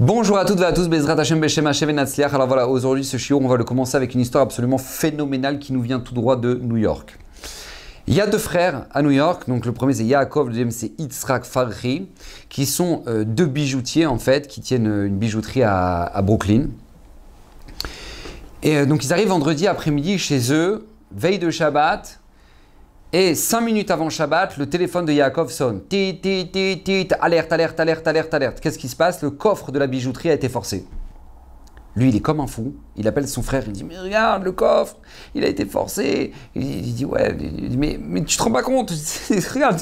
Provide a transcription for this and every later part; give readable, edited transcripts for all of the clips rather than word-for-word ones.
Bonjour à toutes et à tous, Bezrat Hashem Beshem Hashem Natsliach. Alors voilà, aujourd'hui ce shiur, on va le commencer avec une histoire absolument phénoménale qui nous vient tout droit de New York. Il y a deux frères à New York, donc le premier c'est Yaakov, le deuxième c'est Yitzhak Farhi, qui sont deux bijoutiers en fait, qui tiennent une bijouterie à Brooklyn. Et donc ils arrivent vendredi après-midi chez eux, veille de Shabbat, et 5 minutes avant Shabbat, le téléphone de Yaakov sonne. Tit, tit, tit, tit, alerte, alerte, alerte, alerte, alerte. Qu'est-ce qui se passe? Le coffre de la bijouterie a été forcé. Lui, il est comme un fou. Il appelle son frère, il dit « Mais regarde, le coffre, il a été forcé. » Il dit « Ouais, mais tu te rends pas compte? Regarde,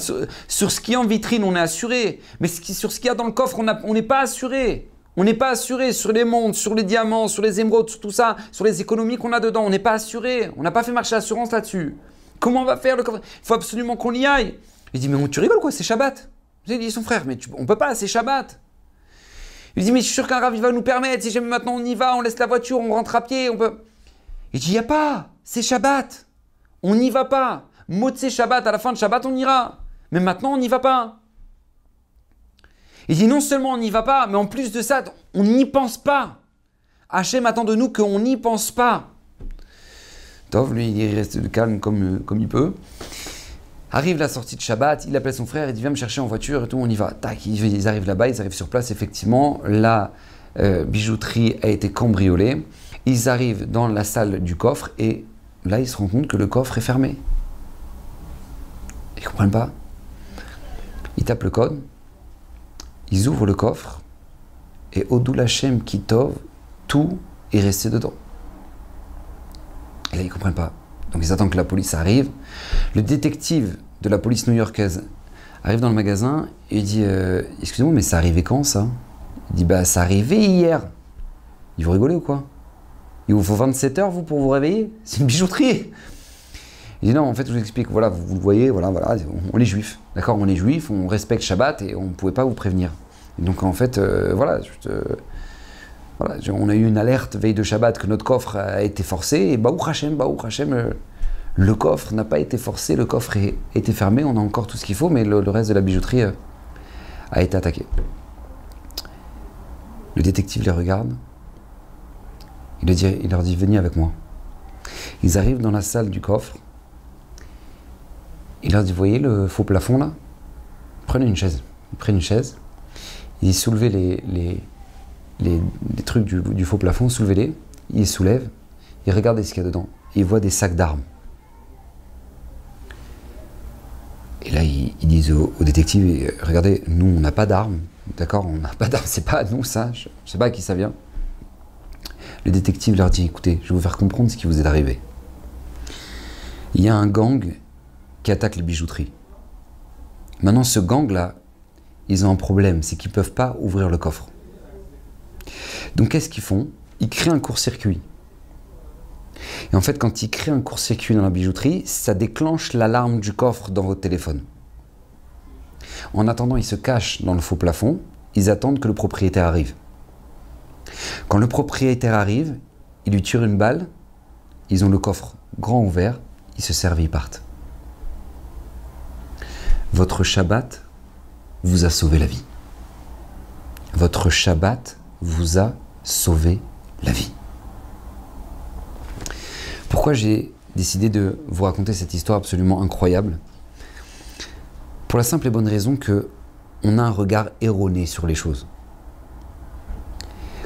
sur ce qui est en vitrine, on est assuré. Mais sur ce qu'il y a dans le coffre, on n'est pas assuré. On n'est pas assuré sur les montres, sur les diamants, sur les émeraudes, sur tout ça, sur les économies qu'on a dedans. On n'est pas assuré. On n'a pas fait marcher l'assurance là-dessus. Comment on va faire le coffre? Il faut absolument qu'on y aille. » Il dit « Mais tu rigoles quoi, c'est Shabbat. » Il dit son frère « Mais on peut pas, c'est Shabbat. » Il dit, mais je suis sûr qu'un rav, il va nous permettre. Si jamais maintenant on y va, on laisse la voiture, on rentre à pied, on peut. Il dit, il n'y a pas, c'est Shabbat. On n'y va pas. Motsé Shabbat, à la fin de Shabbat, on ira. Mais maintenant, on n'y va pas. Il dit, non seulement on n'y va pas, mais en plus de ça, on n'y pense pas. Hachem attend de nous qu'on n'y pense pas. Tov, lui, il reste calme comme il peut. Arrive la sortie de Shabbat, il appelle son frère, il dit viens me chercher en voiture et tout, on y va. Tac, ils arrivent là-bas, ils arrivent sur place, effectivement, la bijouterie a été cambriolée. Ils arrivent dans la salle du coffre et là, ils se rendent compte que le coffre est fermé. Ils ne comprennent pas. Ils tapent le code, ils ouvrent le coffre et Odou Lachem Kitov, tout est resté dedans. Et là, ils ne comprennent pas. Donc ils attendent que la police arrive. Le détective de la police new-yorkaise arrive dans le magasin et il dit excusez-moi, mais ça arrivait quand ça? Il dit bah ça arrivait hier. Il vous rigolez ou quoi? Il vous faut 27 heures vous pour vous réveiller? C'est une bijouterie. Il dit non, en fait je vous explique, voilà, vous le voyez, voilà, on est juifs, d'accord, on est juifs, on respecte Shabbat et on ne pouvait pas vous prévenir. Et donc en fait, voilà, on a eu une alerte veille de Shabbat que notre coffre a été forcé et Baruch Hashem, le coffre n'a pas été forcé, le coffre a été fermé, on a encore tout ce qu'il faut, mais le reste de la bijouterie a été attaqué. Le détective les regarde, il leur dit venez avec moi. Ils arrivent dans la salle du coffre, il leur dit vous voyez le faux plafond là? Prenez une chaise. Ils prennent une chaise, ils soulevez les trucs du faux plafond, soulevez-les, ils les soulèvent, ils regardent ce qu'il y a dedans, ils voient des sacs d'armes. Et là, ils disent au détective, regardez, nous, on n'a pas d'armes, d'accord, on n'a pas d'armes, c'est pas à nous ça, je ne sais pas à qui ça vient. Le détective leur dit, écoutez, je vais vous faire comprendre ce qui vous est arrivé. Il y a un gang qui attaque les bijouteries. Maintenant, ce gang-là, ils ont un problème, c'est qu'ils ne peuvent pas ouvrir le coffre. Donc, qu'est-ce qu'ils font? Ils créent un court-circuit. Et en fait, quand ils créent un court-circuit dans la bijouterie, ça déclenche l'alarme du coffre dans votre téléphone. En attendant, ils se cachent dans le faux plafond, ils attendent que le propriétaire arrive. Quand le propriétaire arrive, ils lui tirent une balle, ils ont le coffre grand ouvert, ils se servent et ils partent. Votre Shabbat vous a sauvé la vie. Votre Shabbat vous a sauvé la vie. Pourquoi j'ai décidé de vous raconter cette histoire absolument incroyable? Pour la simple et bonne raison qu'on a un regard erroné sur les choses.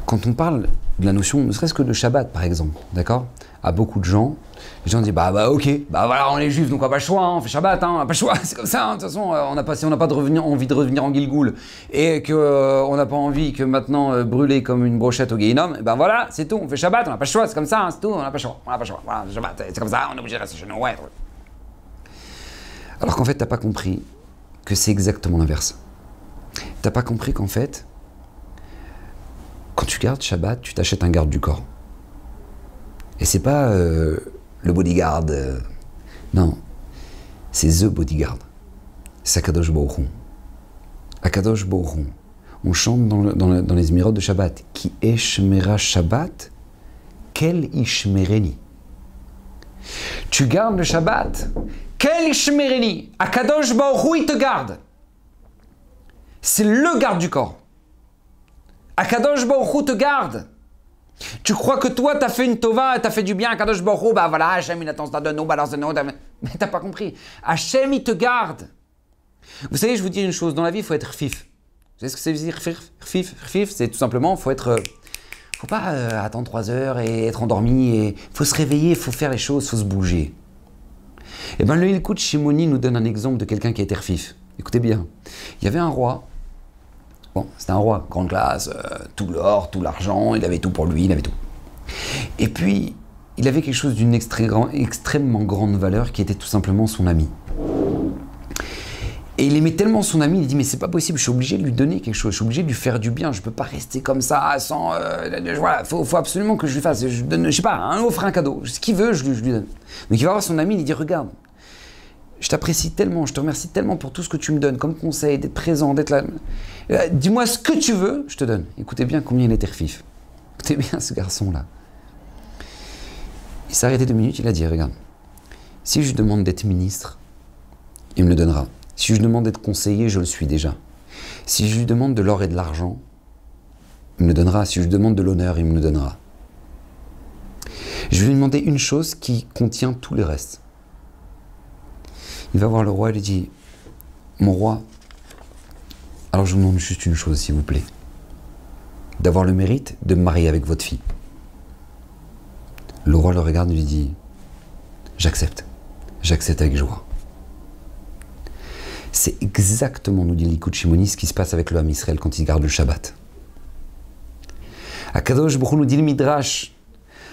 Quand on parle de la notion, ne serait-ce que de Shabbat par exemple, d'accord? À beaucoup de gens, les gens disent bah ok, bah voilà, on est juifs donc on n'a pas le choix, hein, on fait Shabbat, hein, on n'a pas le choix, c'est comme ça, hein, de toute façon, si on n'a pas envie de revenir en Gilgoul et qu'on n'a pas envie que maintenant brûler comme une brochette au Guéhinom, et ben voilà, c'est tout, on fait Shabbat, on n'a pas le choix, c'est comme ça, hein, c'est tout, on n'a pas le choix, voilà, Shabbat, c'est comme ça, on est obligé de rester chez nous, ouais. Alors qu'en fait, t'as pas compris que c'est exactement l'inverse. T'as pas compris qu'en fait, quand tu gardes Shabbat, tu t'achètes un garde du corps. Et c'est pas le bodyguard, non, c'est the bodyguard. C'est Akadosh Baruch Hu. Akadosh Baruch Hu. On chante dans les émirotes de Shabbat. Ki eshmera Shabbat, kel ishmereni. Tu gardes le Shabbat, kel ishmereni. Akadosh Baruch Hu, il te garde. C'est le garde du corps. Akadosh Baruch Hu te garde. Tu crois que toi, tu as fait une tova, tu as fait du bien, Akadosh Baruch Hu, bah voilà, Hachem, il attend ça de nous, balance de nous. Mais t'as pas compris. Hachem, il te garde. Vous savez, je vous dis une chose, dans la vie, il faut être fif. Vous savez ce que ça veut dire, fif, c'est tout simplement, faut pas attendre 3 heures et être endormi, il faut se réveiller, il faut faire les choses, il faut se bouger. Et bien, le Hilkut Shimoni nous donne un exemple de quelqu'un qui a été fif. Écoutez bien, il y avait un roi. Bon, c'était un roi, grande classe, tout l'or, tout l'argent, il avait tout pour lui, il avait tout. Et puis, il avait quelque chose d'une extrêmement grande valeur qui était tout simplement son ami. Et il aimait tellement son ami, il dit mais c'est pas possible, je suis obligé de lui donner quelque chose, je suis obligé de lui faire du bien, je peux pas rester comme ça sans... voilà, faut absolument que je lui fasse, je donne, je sais pas, un offre, un cadeau, ce qu'il veut, je lui donne. Donc il va voir son ami, il dit regarde, je t'apprécie tellement, je te remercie tellement pour tout ce que tu me donnes comme conseil, d'être présent, d'être là. Dis-moi ce que tu veux, je te donne. Écoutez bien combien il était refif. Écoutez bien ce garçon-là. Il s'est arrêté 2 minutes, il a dit, regarde, si je lui demande d'être ministre, il me le donnera. Si je lui demande d'être conseiller, je le suis déjà. Si je lui demande de l'or et de l'argent, il me le donnera. Si je lui demande de l'honneur, il me le donnera. Je vais lui demander une chose qui contient tous les restes. Il va voir le roi et lui dit, mon roi, alors je vous demande juste une chose, s'il vous plaît. D'avoir le mérite de me marier avec votre fille. Le roi le regarde et lui dit, j'accepte. J'accepte avec joie. C'est exactement, nous dit l'Ilkut Shimoni, ce qui se passe avec le Ham Israël quand il garde le Shabbat. Akadosh Baruch Hu nous dit le Midrash.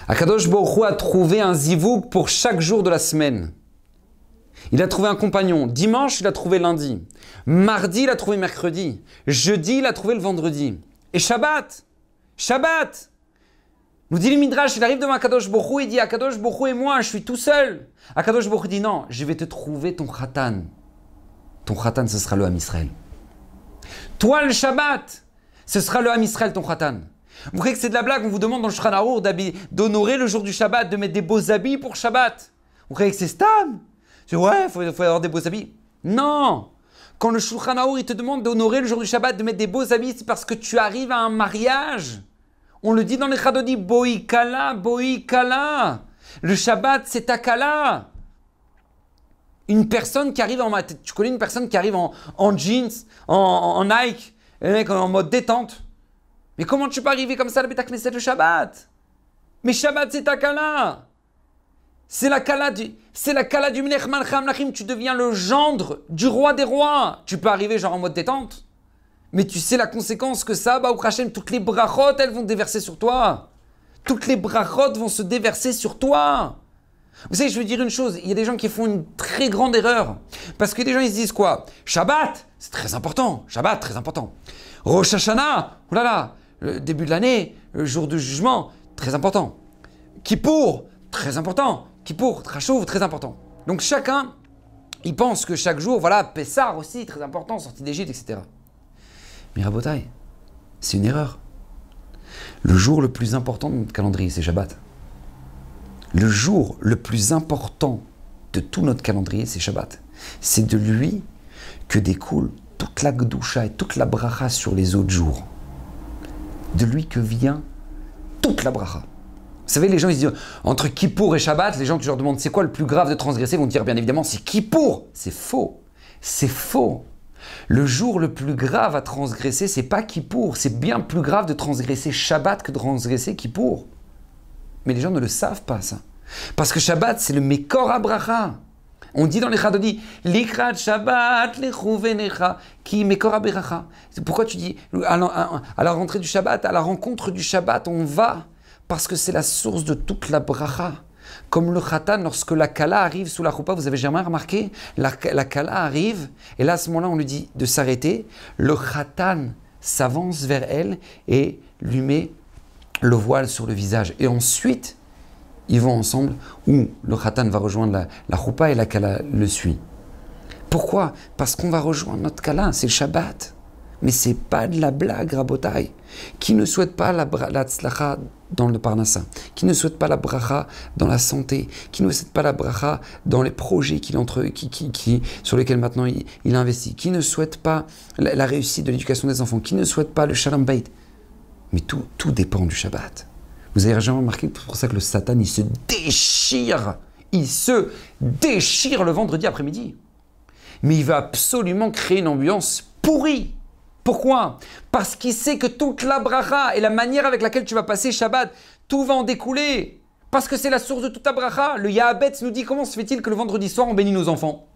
Akadosh Baruch Hu a trouvé un zivouk pour chaque jour de la semaine. Il a trouvé un compagnon. Dimanche, il a trouvé lundi. Mardi, il a trouvé mercredi. Jeudi, il a trouvé le vendredi. Et Shabbat, nous dit le Midrash, il arrive devant Akadosh Baruch Hu, il dit Akadosh Baruch Hu et moi, je suis tout seul. Akadosh Baruch Hu dit non, je vais te trouver ton khatan. Ton khatan, ce sera le Ham Israël. Toi, le Shabbat, ce sera le Ham Israël, ton khatan. Vous croyez que c'est de la blague? On vous demande dans le Shulchan Arour d'honorer le jour du Shabbat, de mettre des beaux habits pour Shabbat. Vous croyez que c'est stam? C'est ouais, il faut avoir des beaux habits. Non! Quand le Shulchan Arour, il te demande d'honorer le jour du Shabbat, de mettre des beaux habits, c'est parce que tu arrives à un mariage. On le dit dans les Chadodi, Boi Kala, Boi Kala. Le Shabbat, c'est ta Kala. Une personne qui arrive tu connais une personne qui arrive en jeans, en Nike, en mode détente. Mais comment tu peux arriver comme ça à la Beit Knesset le Shabbat? Mais Shabbat, c'est ta Kala. C'est la Kala du Melech Malchei Hamlachim. Tu deviens le gendre du roi des rois. Tu peux arriver genre en mode détente. Mais tu sais la conséquence que ça, Baruch Hashem, toutes les brachot, elles vont déverser sur toi. Toutes les brachot vont se déverser sur toi. Vous savez, je veux dire une chose, il y a des gens qui font une très grande erreur. Parce que des gens, ils se disent quoi? Shabbat, c'est très important. Shabbat, très important. Rosh Hashanah, oh là là, le début de l'année, le jour du jugement, très important. Kippour, très important. Kippour, Trachouv, très important. Donc chacun, il pense que chaque jour, voilà, Pessar aussi, très important, sortie d'Égypte, etc. Mais Rabotai, c'est une erreur. Le jour le plus important de notre calendrier, c'est Shabbat. Le jour le plus important de tout notre calendrier, c'est Shabbat. C'est de lui que découle toute la Gdusha et toute la bracha sur les autres jours. De lui que vient toute la bracha. Vous savez, les gens, ils se disent, entre Kippour et Shabbat, les gens qui leur demandent c'est quoi le plus grave de transgresser, vont dire bien évidemment, c'est Kippour. C'est faux. C'est faux. Le jour le plus grave à transgresser, c'est pas Kippour. C'est bien plus grave de transgresser Shabbat que de transgresser Kippour. Mais les gens ne le savent pas, ça. Parce que Shabbat, c'est le Mekor HaBracha. On dit dans les Chadodi, Likrat Shabbat, Lechuvenecha, qui Mekor HaBracha. Pourquoi tu dis, à la rentrée du Shabbat, à la rencontre du Shabbat, on va, parce que c'est la source de toute la bracha. Comme le Khatan, lorsque la Kala arrive sous la Choupa, vous avez jamais remarqué, la Kala arrive, et là, à ce moment-là, on lui dit de s'arrêter. Le Khatan s'avance vers elle et lui met le voile sur le visage. Et ensuite, ils vont ensemble, où le Khatan va rejoindre la Choupa et la Kala le suit. Pourquoi? Parce qu'on va rejoindre notre Kala, c'est le Shabbat. Mais c'est pas de la blague, Rabotai. Qui ne souhaite pas la tzlacha dans le parnassa, qui ne souhaite pas la bracha dans la santé, qui ne souhaite pas la bracha dans les projets sur lesquels maintenant il investit, qui ne souhaite pas la réussite de l'éducation des enfants, qui ne souhaite pas le shalom bayit. Mais tout dépend du Shabbat. Vous avez jamais remarqué que c'est pour ça que le Satan, il se déchire. Il se déchire le vendredi après-midi. Mais il va absolument créer une ambiance pourrie. Pourquoi? Parce qu'il sait que toute la bracha et la manière avec laquelle tu vas passer Shabbat, tout va en découler. Parce que c'est la source de toute la bracha. Le Yahabetz nous dit comment se fait-il que le vendredi soir on bénit nos enfants?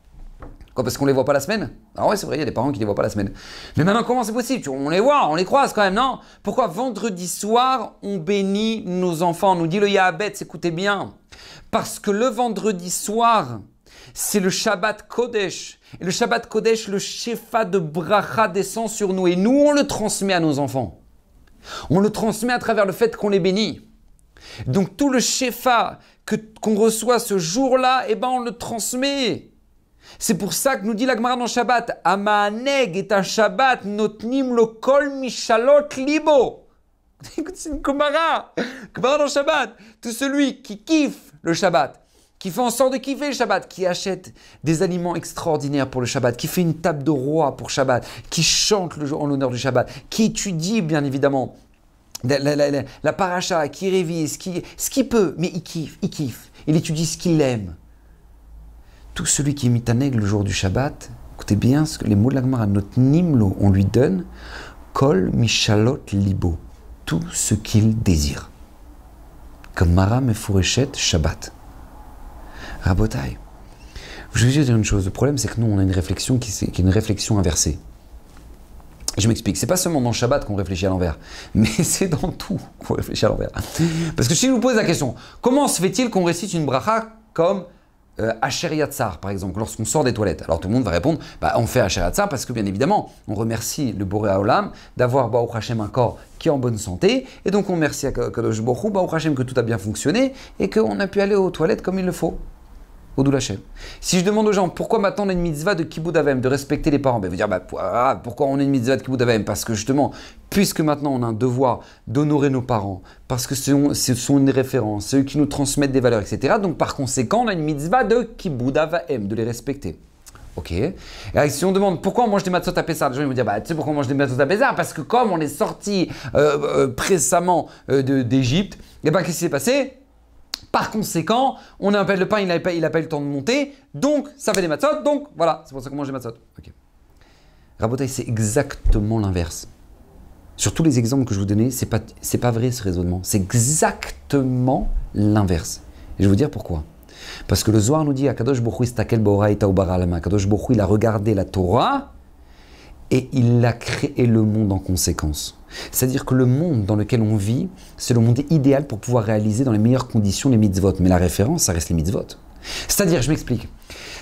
Quoi, parce qu'on les voit pas la semaine? Alors ouais, c'est vrai, il y a des parents qui les voient pas la semaine. Mais maintenant, comment c'est possible? On les voit, on les croise quand même, non? Pourquoi vendredi soir on bénit nos enfants? Nous dit le Yahabetz, écoutez bien. Parce que le vendredi soir, c'est le Shabbat Kodesh. Et le Shabbat Kodesh, le Shefa de Bracha descend sur nous. Et nous, on le transmet à nos enfants. On le transmet à travers le fait qu'on les bénit. Donc tout le Shefa qu'on reçoit ce jour-là, eh ben, on le transmet. C'est pour ça que nous dit la Gemara dans Shabbat, Amaaneg est un Shabbat, notnim lo kol mishalot libo. Écoute, c'est une Gemara dans Shabbat. Tout celui qui kiffe le Shabbat, qui fait en sorte de kiffer le Shabbat, qui achète des aliments extraordinaires pour le Shabbat, qui fait une table de roi pour Shabbat, qui chante en l'honneur du Shabbat, qui étudie bien évidemment la paracha, qui révise, ce qu'il peut, mais il kiffe, il étudie ce qu'il aime. Tout celui qui imite un aigle le jour du Shabbat, écoutez bien ce que les mots de la Gemara, notre nimlo, on lui donne, kol mishalot libo, tout ce qu'il désire. Comme Mara Mefureshet Shabbat. Rabotai, je vais vous dire une chose, le problème c'est que nous on a une réflexion qui est une réflexion inversée. Je m'explique, c'est pas seulement dans le Shabbat qu'on réfléchit à l'envers, mais c'est dans tout qu'on réfléchit à l'envers. Parce que si je vous pose la question, comment se fait-il qu'on récite une bracha comme Asher Yatzar, par exemple, lorsqu'on sort des toilettes? Alors tout le monde va répondre, on fait Asher Yatzar parce que bien évidemment, on remercie le Boré Haolam d'avoir Baruch Hashem un corps qui est en bonne santé, et donc on remercie à Kadosh Baruch Hu, Baruch Hashem que tout a bien fonctionné, et qu'on a pu aller aux toilettes comme il le faut. Au Doul Hashem. Si je demande aux gens pourquoi maintenant on a une mitzvah de Kibbout Avem, de respecter les parents, vous dire pourquoi on a une mitzvah de Kibbout Avem? Parce que justement, puisque maintenant on a un devoir d'honorer nos parents, parce que ce sont une référence, c'est eux qui nous transmettent des valeurs, etc. Donc par conséquent, on a une mitzvah de Kibbout Avem, de les respecter. Ok. Et alors, si on demande pourquoi on mange des matzot à Pessah, les gens vont dire tu sais pourquoi on mange des matzot à Pessah? Parce que comme on est sorti précédemment d'Égypte, et qu'est-ce qui s'est passé? Par conséquent, on appelle le pain, il n'a pas eu le temps de monter, donc ça fait des matzot, donc voilà, c'est pour ça qu'on mange des matzot. Okay. Rabotai, c'est exactement l'inverse. Sur tous les exemples que je vous donnais, c'est pas vrai ce raisonnement, c'est exactement l'inverse. Et je vais vous dire pourquoi. Parce que le Zohar nous dit, Akadosh Baruch Hu istakel ba'oraita ubara alama. Akadosh Baruch Hu, il a regardé la Torah et il a créé le monde en conséquence. C'est-à-dire que le monde dans lequel on vit, c'est le monde idéal pour pouvoir réaliser dans les meilleures conditions les mitzvot. Mais la référence, ça reste les mitzvot. C'est-à-dire, je m'explique.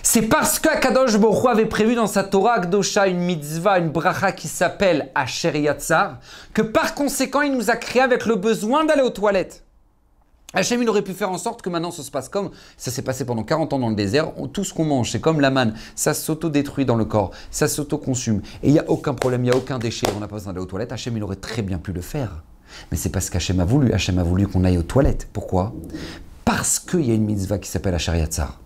C'est parce qu'Akadosh Baruch Hu avait prévu dans sa Torah Akdosha une mitzvah, une bracha qui s'appelle Asher Yatzar, que par conséquent, il nous a créé avec le besoin d'aller aux toilettes. Hachem, il aurait pu faire en sorte que maintenant ça se passe comme ça s'est passé pendant 40 ans dans le désert. Tout ce qu'on mange, c'est comme la manne, ça s'auto-détruit dans le corps, ça s'auto-consume. Et il n'y a aucun problème, il n'y a aucun déchet, on n'a pas besoin d'aller aux toilettes. Hachem, il aurait très bien pu le faire. Mais c'est parce qu'Hachem a voulu. Hachem a voulu qu'on aille aux toilettes. Pourquoi? Parce qu'il y a une mitzvah qui s'appelle Asher Yatzar.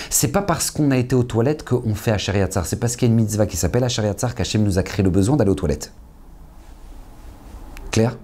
C'est pas parce qu'on a été aux toilettes qu'on fait Asher Yatzar. C'est parce qu'il y a une mitzvah qui s'appelle Asher Yatzar qu'Hachem nous a créé le besoin d'aller aux toilettes. Clair?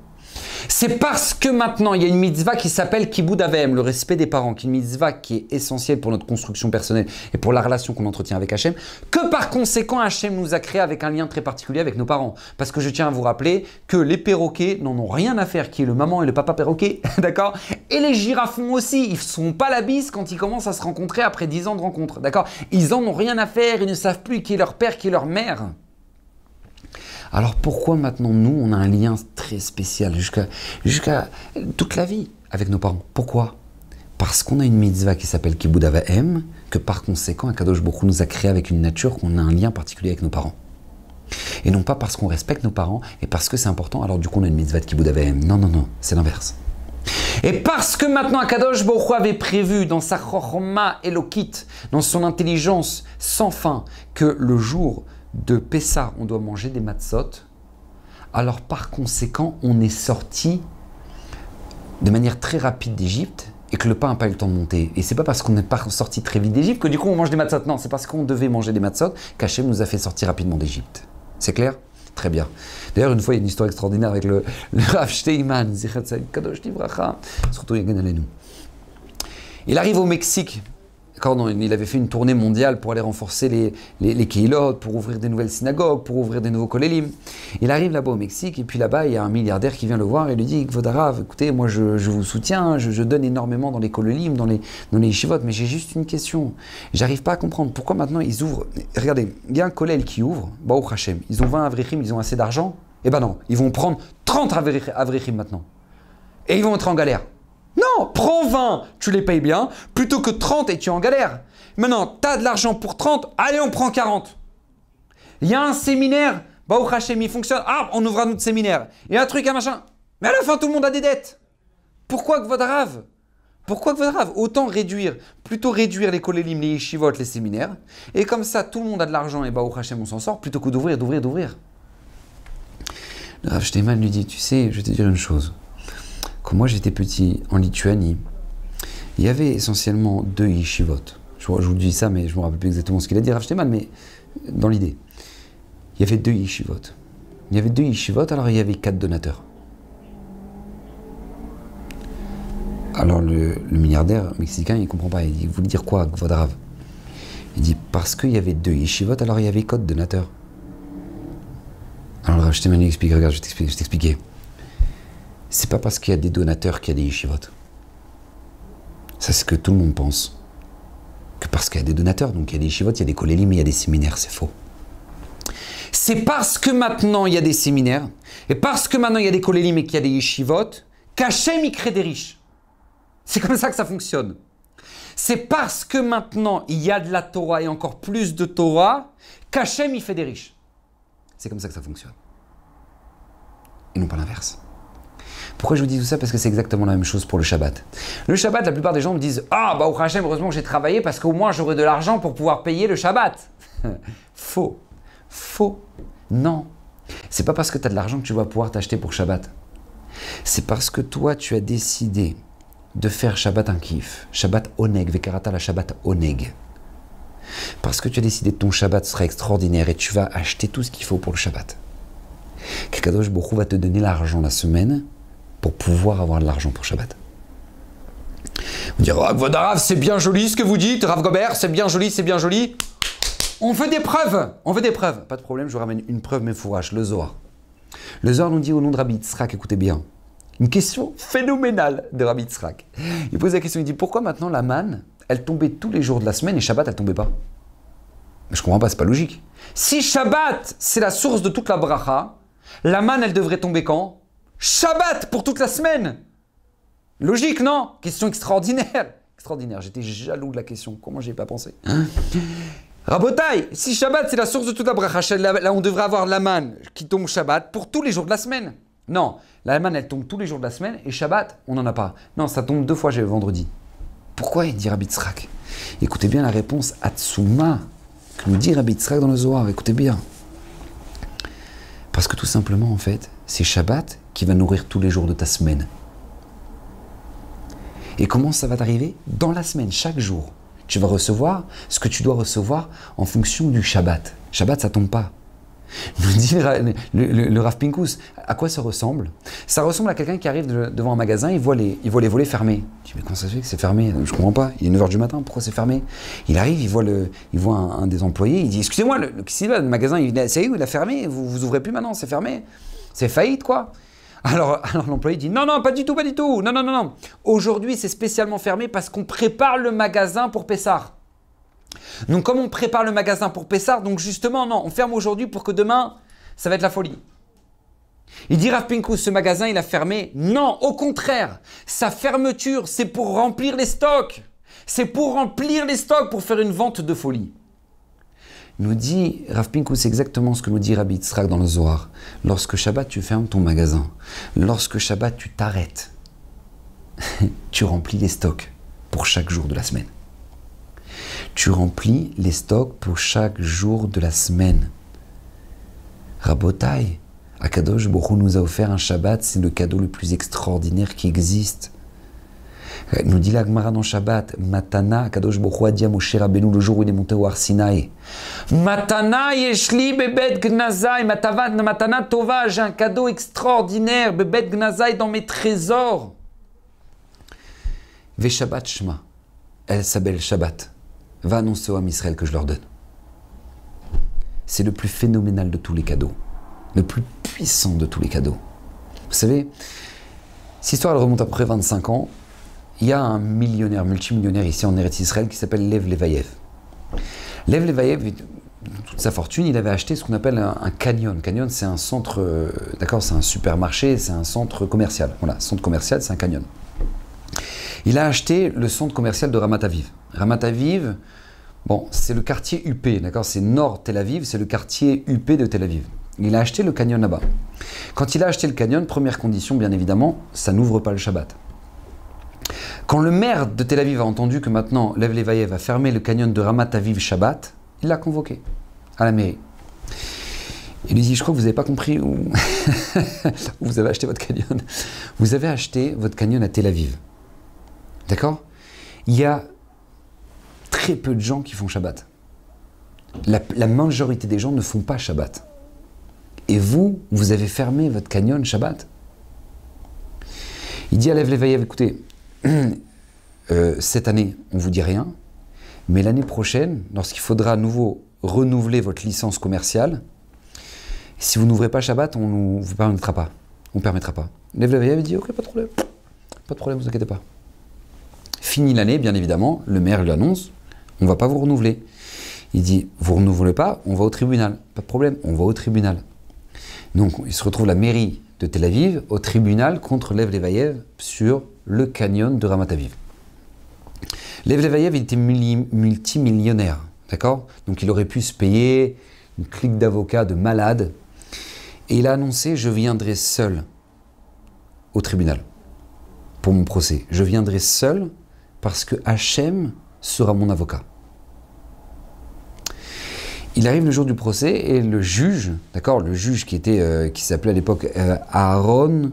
C'est parce que maintenant, il y a une mitzvah qui s'appelle Kibbout Avem, le respect des parents, qui est une mitzvah qui est essentielle pour notre construction personnelle et pour la relation qu'on entretient avec Hachem, que par conséquent, Hachem nous a créé avec un lien très particulier avec nos parents. Parce que je tiens à vous rappeler que les perroquets n'en ont rien à faire, qui est le maman et le papa perroquet, d'accord? Et les girafons aussi, ils ne font pas la bise quand ils commencent à se rencontrer après 10 ans de rencontre, d'accord? Ils en ont rien à faire, ils ne savent plus qui est leur père, qui est leur mère. Alors pourquoi maintenant nous, on a un lien très spécial jusqu'à toute la vie avec nos parents? Pourquoi? Parce qu'on a une mitzvah qui s'appelle Kibbout Avem, que par conséquent, Akadosh Baruch Hu nous a créé avec une nature qu'on a un lien particulier avec nos parents. Et non pas parce qu'on respecte nos parents et parce que c'est important, alors du coup on a une mitzvah de Kibbout Avem. Non, non, non, c'est l'inverse. Et parce que maintenant Akadosh Baruch Hu avait prévu dans sa Chochma Elokit, dans son intelligence sans fin, que le jour de Pessah, on doit manger des matzot, alors par conséquent, on est sorti de manière très rapide d'Égypte et que le pain n'a pas eu le temps de monter. Et c'est pas parce qu'on n'est pas sorti très vite d'Égypte que du coup on mange des matzot. Non, c'est parce qu'on devait manger des matzot qu'Hachem nous a fait sortir rapidement d'Égypte. C'est clair? Très bien. très bien. D'ailleurs, une fois, il y a une histoire extraordinaire avec le Rav Steinman, Zichat Kadosh Livracha, surtout Yagen Alenu. Il arrive au Mexique. Il avait fait une tournée mondiale pour aller renforcer les Keilot, pour ouvrir des nouvelles synagogues, pour ouvrir des nouveaux kolélim. Il arrive là-bas au Mexique, et puis là-bas, il y a un milliardaire qui vient le voir et lui dit « Kvod Harav, écoutez, moi je vous soutiens, je donne énormément dans les kolélim, dans les yeshivot, mais j'ai juste une question. J'arrive pas à comprendre pourquoi maintenant ils ouvrent... Regardez, il y a un kollel qui ouvre, Baruch Hashem, ils ont 20 avrichim, ils ont assez d'argent. Eh ben non, ils vont prendre 30 avrichim maintenant. Et ils vont être en galère. Non, prends 20, tu les payes bien, plutôt que 30 et tu es en galère. Maintenant, tu as de l'argent pour 30, allez, on prend 40. Il y a un séminaire, Baruch Hashem, il fonctionne, ah, on ouvre un autre séminaire. Il y a un truc, un machin. Mais à la fin, tout le monde a des dettes. Pourquoi Kvod Harav? Pourquoi Kvod Harav? Autant plutôt réduire les kolélim, les yeshivot, les séminaires. Et comme ça, tout le monde a de l'argent et Baruch Hashem, on s'en sort, plutôt que d'ouvrir. Le Rav Steinman lui dit, tu sais, je vais te dire une chose. Quand moi j'étais petit en Lituanie, il y avait essentiellement 2 yeshivot. Je vous dis ça, mais je ne me rappelle plus exactement ce qu'il a dit Rav Steinman, mais dans l'idée. Il y avait 2 yeshivot. Il y avait 2 yeshivot, alors il y avait 4 donateurs. Alors le milliardaire mexicain, il ne comprend pas. Il dit, vous voulez dire quoi, Kvod Harav? Il dit, parce qu'il y avait 2 yeshivot, alors il y avait 4 donateurs. Alors Rav Steinman lui explique, regarde, je vais t'expliquer. C'est pas parce qu'il y a des donateurs qu'il y a des yeshivot. Ça, c'est ce que tout le monde pense. Que parce qu'il y a des donateurs, donc il y a des yeshivot, il y a des kolélim, il y a des séminaires, c'est faux. C'est parce que maintenant il y a des séminaires, et parce que maintenant il y a des kolélim et qu'il y a des yeshivot, qu'Hachem y crée des riches. C'est comme ça que ça fonctionne. C'est parce que maintenant il y a de la Torah et encore plus de Torah, qu'Hachem y fait des riches. C'est comme ça que ça fonctionne. Et non pas l'inverse. Pourquoi je vous dis tout ça? Parce que c'est exactement la même chose pour le Shabbat. Le Shabbat, la plupart des gens me disent « Ah, bah au Hachem, heureusement que j'ai travaillé parce qu'au moins j'aurai de l'argent pour pouvoir payer le Shabbat. » Faux. Faux. Non. C'est pas parce que tu as de l'argent que tu vas pouvoir t'acheter pour Shabbat. C'est parce que toi, tu as décidé de faire Shabbat un kiff. Shabbat oneg, vekarata la Shabbat oneg. Parce que tu as décidé que ton Shabbat sera extraordinaire et tu vas acheter tout ce qu'il faut pour le Shabbat. Kadosh Baruch Hu va te donner l'argent la semaine pour pouvoir avoir de l'argent pour Shabbat. Vous direz, oh, Kvod Harav, c'est bien joli ce que vous dites, Rav Gobert, c'est bien joli, c'est bien joli. On veut des preuves, Pas de problème, je vous ramène une preuve, mais fourrache, le Zohar. Le Zohar nous dit au nom de Rabbi Yitzhak, écoutez bien, une question phénoménale de Rabbi Yitzhak. Il pose la question, il dit, pourquoi maintenant la manne, elle tombait tous les jours de la semaine et Shabbat, elle tombait pas? Mais je comprends pas, c'est pas logique. Si Shabbat, c'est la source de toute la bracha, la manne, elle devrait tomber quand? Shabbat pour toute la semaine. Logique, non? Question extraordinaire. Extraordinaire, j'étais jaloux de la question. Comment j'y ai pas pensé? Rabotai, si Shabbat c'est la source de toute la bracha, là on devrait avoir la manne qui tombe Shabbat pour tous les jours de la semaine. Non, la manne elle tombe tous les jours de la semaine et Shabbat, on n'en a pas. Non, ça tombe 2 fois vendredi. Pourquoi il dit Rabbi Yitzhak? Écoutez bien la réponse Atsuma que nous dit Rabbi Yitzhak dans le Zohar. Écoutez bien. Parce que tout simplement, en fait, c'est Shabbat qui va nourrir tous les jours de ta semaine. Et comment ça va t'arriver? Dans la semaine, chaque jour, tu vas recevoir ce que tu dois recevoir en fonction du Shabbat. Shabbat, ça tombe pas. Nous dit le Rav Pinkus, à quoi ça ressemble? Ça ressemble à quelqu'un qui arrive devant un magasin, il voit les volets fermés. Je dis, mais comment ça se fait que c'est fermé? Je comprends pas, il est 9h du matin, pourquoi c'est fermé? Il arrive, il voit un des employés, il dit, excusez-moi, le magasin, il a fermé, vous ouvrez plus maintenant, c'est fermé. C'est faillite, quoi. Alors l'employé dit, non, pas du tout, non. Aujourd'hui, c'est spécialement fermé parce qu'on prépare le magasin pour Pessah. Donc comme on prépare le magasin pour Pessah, donc justement, non, on ferme aujourd'hui pour que demain, ça va être la folie. Il dit Rav Pinkus, ce magasin, il a fermé. Non, au contraire, sa fermeture, c'est pour remplir les stocks. C'est pour remplir les stocks, pour faire une vente de folie. Nous dit Rav Pinkus, c'est exactement ce que nous dit Rabbi Yitzhak dans le Zohar. Lorsque Shabbat, tu fermes ton magasin. Lorsque Shabbat, tu t'arrêtes. Tu remplis les stocks pour chaque jour de la semaine. Tu remplis les stocks pour chaque jour de la semaine. Rabotai, Akadosh Baruch Hu nous a offert un Shabbat, c'est le cadeau le plus extraordinaire qui existe. Nous dit la Gemara dans Shabbat, Matana, Kadosh Baruch Hu a dit à Moshe Rabbeinu le jour où il est monté au Har Sinaï. Matana yeshli bebet gnazai, matana tova, j'ai un cadeau extraordinaire, bebet gnazai dans mes trésors. Ve Shabbat Shema, elle s'appelle Shabbat, va annoncer au Ham Israël que je leur donne. C'est le plus phénoménal de tous les cadeaux, le plus puissant de tous les cadeaux. Vous savez, cette histoire elle remonte à peu près 25 ans. Il y a un millionnaire, multimillionnaire ici en Eretz Israël qui s'appelle Lev Levayev. Lev Levayev, toute sa fortune, il avait acheté ce qu'on appelle un canyon. Canyon, c'est un centre, d'accord, c'est un supermarché, c'est un centre commercial. Voilà, centre commercial, c'est un canyon. Il a acheté le centre commercial de Ramat Aviv. Ramat Aviv, bon, c'est le quartier UP, d'accord, c'est nord Tel Aviv, c'est le quartier UP de Tel Aviv. Il a acheté le canyon là-bas. Quand il a acheté le canyon, première condition, bien évidemment, ça n'ouvre pas le Shabbat. Quand le maire de Tel Aviv a entendu que maintenant Lev Levayev va fermer le canyon de Ramat Aviv Shabbat, il l'a convoqué à la mairie. Il lui dit, je crois que vous n'avez pas compris où vous avez acheté votre canyon. Vous avez acheté votre canyon à Tel Aviv. D'accord? Il y a très peu de gens qui font Shabbat. La majorité des gens ne font pas Shabbat. Et vous, vous avez fermé votre canyon Shabbat. Il dit à Lev Levayev, écoutez, cette année, on ne vous dit rien, mais l'année prochaine, lorsqu'il faudra à nouveau renouveler votre licence commerciale, si vous n'ouvrez pas Shabbat, on ne vous permettra pas. On ne permettra pas. Lev Levayev dit, ok, pas de problème. Pas de problème, ne vous inquiétez pas. Fini l'année, bien évidemment, le maire lui annonce, on ne va pas vous renouveler. Il dit, vous ne renouvelez pas, on va au tribunal. Pas de problème, on va au tribunal. Donc, il se retrouve la mairie de Tel Aviv au tribunal contre Lev Levayev sur le canyon de Ramat Aviv. Lev Levayev, il était multimillionnaire, d'accord? Donc il aurait pu se payer une clique d'avocats de malades. Et il a annoncé, je viendrai seul au tribunal pour mon procès. Je viendrai seul parce que Hachem sera mon avocat. Il arrive le jour du procès et le juge, d'accord, le juge qui s'appelait à l'époque Aaron,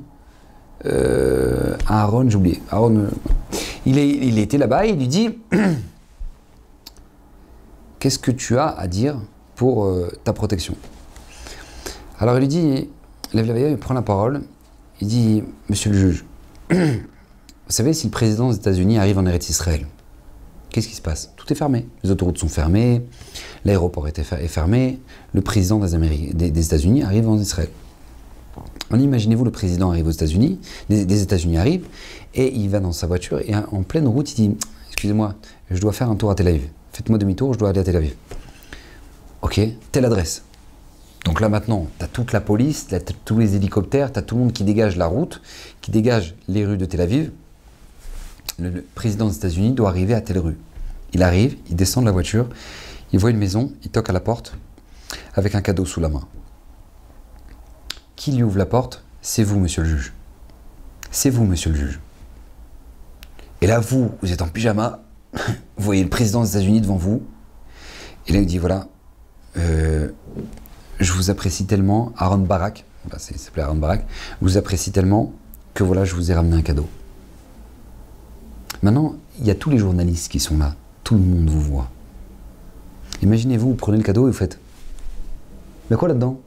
j'ai oublié, Aaron, il était là-bas et il lui dit qu'est-ce que tu as à dire pour ta protection? Alors il lui dit, Lev Levayev, il prend la parole, il dit, monsieur le juge, vous savez, si le président des États-Unis arrive en Eretz Israël, qu'est-ce qui se passe? Tout est fermé. Les autoroutes sont fermées, l'aéroport est fermé, le président des États-Unis arrive en Israël. Imaginez-vous, le président arrive aux États-Unis, des États-Unis arrive, et il va dans sa voiture, et en pleine route, il dit, excusez-moi, je dois faire un tour à Tel Aviv. Faites-moi demi-tour, je dois aller à Tel Aviv. Ok, telle adresse. Donc là maintenant, tu as toute la police, tous les hélicoptères, tu as tout le monde qui dégage la route, qui dégage les rues de Tel Aviv. Le président des États-Unis doit arriver à telle rue. Il arrive, il descend de la voiture, il voit une maison, il toque à la porte avec un cadeau sous la main. Qui lui ouvre la porte? C'est vous, monsieur le juge. C'est vous, monsieur le juge. Et là, vous êtes en pyjama, vous voyez le président des États-Unis devant vous, et là, il dit, voilà, je vous apprécie tellement, Aaron Barak, il s'appelait Aaron Barak, je vous apprécie tellement que voilà, je vous ai ramené un cadeau. Maintenant, il y a tous les journalistes qui sont là. Tout le monde vous voit. Imaginez-vous, vous prenez le cadeau et vous faites « Mais quoi là-dedans?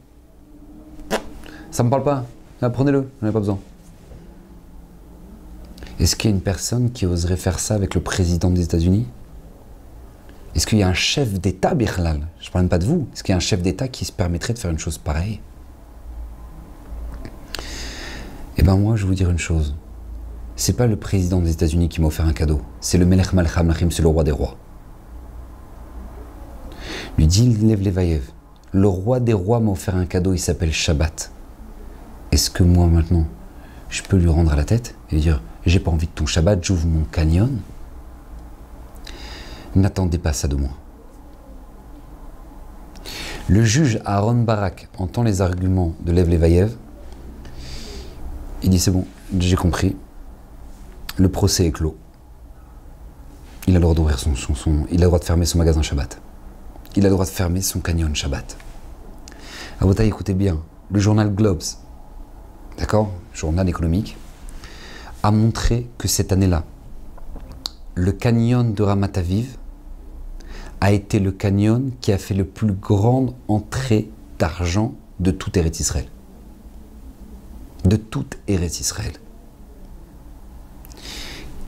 Ça me parle pas. Ah, prenez-le, j'en ai pas besoin. » Est-ce qu'il y a une personne qui oserait faire ça avec le président des États-Unis? Est-ce qu'il y a un chef d'État, Birlal? Je ne parle même pas de vous. Est-ce qu'il y a un chef d'État qui se permettrait de faire une chose pareille? Eh bien moi, je vais vous dire une chose. C'est pas le président des États-Unis qui m'a offert un cadeau, c'est le Melech Malech HaMelachim, c'est le roi des rois. Lui dit Lev Levayev, le roi des rois m'a offert un cadeau, il s'appelle Shabbat. Est-ce que moi maintenant, je peux lui rendre à la tête et lui dire, j'ai pas envie de ton Shabbat, j'ouvre mon canyon? N'attendez pas ça de moi. Le juge Aaron Barak entend les arguments de Lev Levayev, il dit c'est bon, j'ai compris. Le procès est clos. Il a le droit d'ouvrir il a le droit de fermer son magasin Shabbat. Il a le droit de fermer son canyon Shabbat. Abota, écoutez bien, le journal Globes, d'accord, journal économique, a montré que cette année-là, le canyon de Ramat Aviv a été le canyon qui a fait le plus grande entrée d'argent de toute Eretz Israël. De toute Eretz Israël.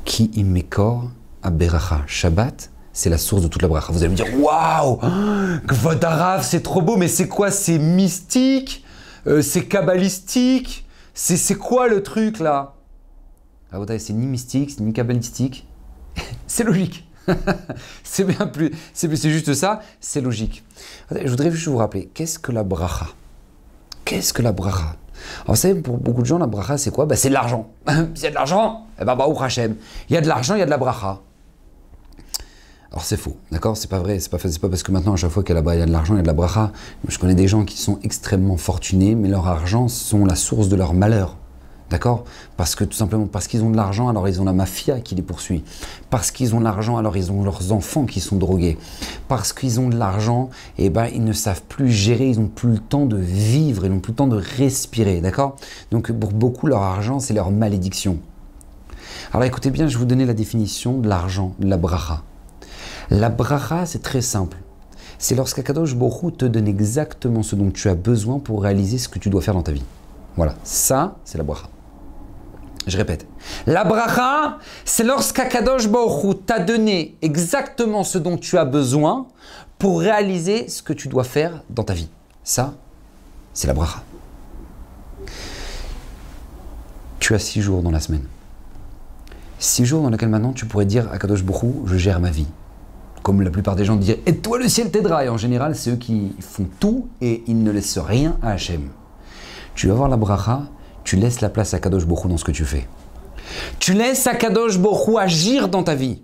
Qui imekor a beracha. Shabbat, c'est la source de toute la bracha. Vous allez me dire, waouh, Kvod Harav, c'est trop beau, mais c'est quoi? C'est mystique? C'est kabbalistique? C'est quoi le truc là? Ah, c'est ni mystique, c'est ni kabbalistique. C'est logique. C'est bien plus. C'est juste ça, c'est logique. Je voudrais juste vous rappeler, qu'est-ce que la bracha? Qu'est-ce que la bracha? Alors, vous savez, pour beaucoup de gens, la bracha, c'est quoi? C'est de l'argent. S'il y a de l'argent, eh ben, Baruch Hashem. Il y a de l'argent, il y a de la bracha. Alors, c'est faux, d'accord? C'est pas vrai, c'est pas parce que maintenant, à chaque fois qu'il y a de l'argent, il y a de la bracha. Je connais des gens qui sont extrêmement fortunés, mais leur argent sont la source de leur malheur. D'accord? Parce que tout simplement, parce qu'ils ont de l'argent, alors ils ont la mafia qui les poursuit. Parce qu'ils ont de l'argent, alors ils ont leurs enfants qui sont drogués. Parce qu'ils ont de l'argent, eh ben, ils ne savent plus gérer, ils n'ont plus le temps de vivre, ils n'ont plus le temps de respirer. D'accord? Donc pour beaucoup, leur argent, c'est leur malédiction. Alors écoutez bien, je vais vous donner la définition de l'argent, de la bracha. La bracha, c'est très simple. C'est lorsqu'Akadosh Baruch Hu te donne exactement ce dont tu as besoin pour réaliser ce que tu dois faire dans ta vie. Voilà, ça, c'est la bracha. Je répète, la bracha, c'est lorsqu'Akadosh Baruch Hu t'a donné exactement ce dont tu as besoin pour réaliser ce que tu dois faire dans ta vie. Ça, c'est la bracha. Tu as 6 jours dans la semaine. 6 jours dans lesquels maintenant tu pourrais dire à Kadosh Baruch Hu, je gère ma vie. Comme la plupart des gens disent, et toi le ciel t'aidera. Et en général, c'est eux qui font tout et ils ne laissent rien à Hachem. Tu vas voir la bracha, tu laisses la place à Kadosh Baruch Hu dans ce que tu fais. Tu laisses à Kadosh Baruch Hu agir dans ta vie.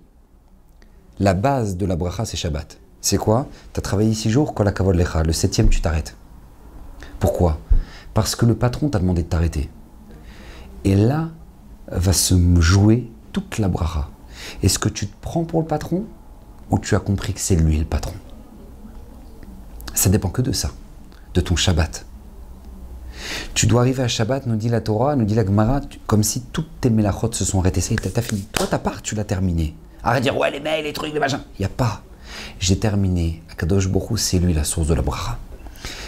La base de la bracha, c'est Shabbat. C'est quoi? Tu as travaillé 6 jours, kol hakavod lecha. Le 7e, tu t'arrêtes. Pourquoi? Parce que le patron t'a demandé de t'arrêter. Et là, va se jouer toute la bracha. Est-ce que tu te prends pour le patron ou tu as compris que c'est lui le patron? Ça dépend que de ça, de ton Shabbat. Tu dois arriver à Shabbat, nous dit la Torah, nous dit la Gemara, comme si toutes tes mélachot se sont arrêtées. Ça y est, t'as fini. Toi, ta part, tu l'as terminé. Arrête de dire, ouais, les mails, les trucs, les machins. Il n'y a pas. J'ai terminé. Akadosh Baruch Hu, c'est lui la source de la bracha.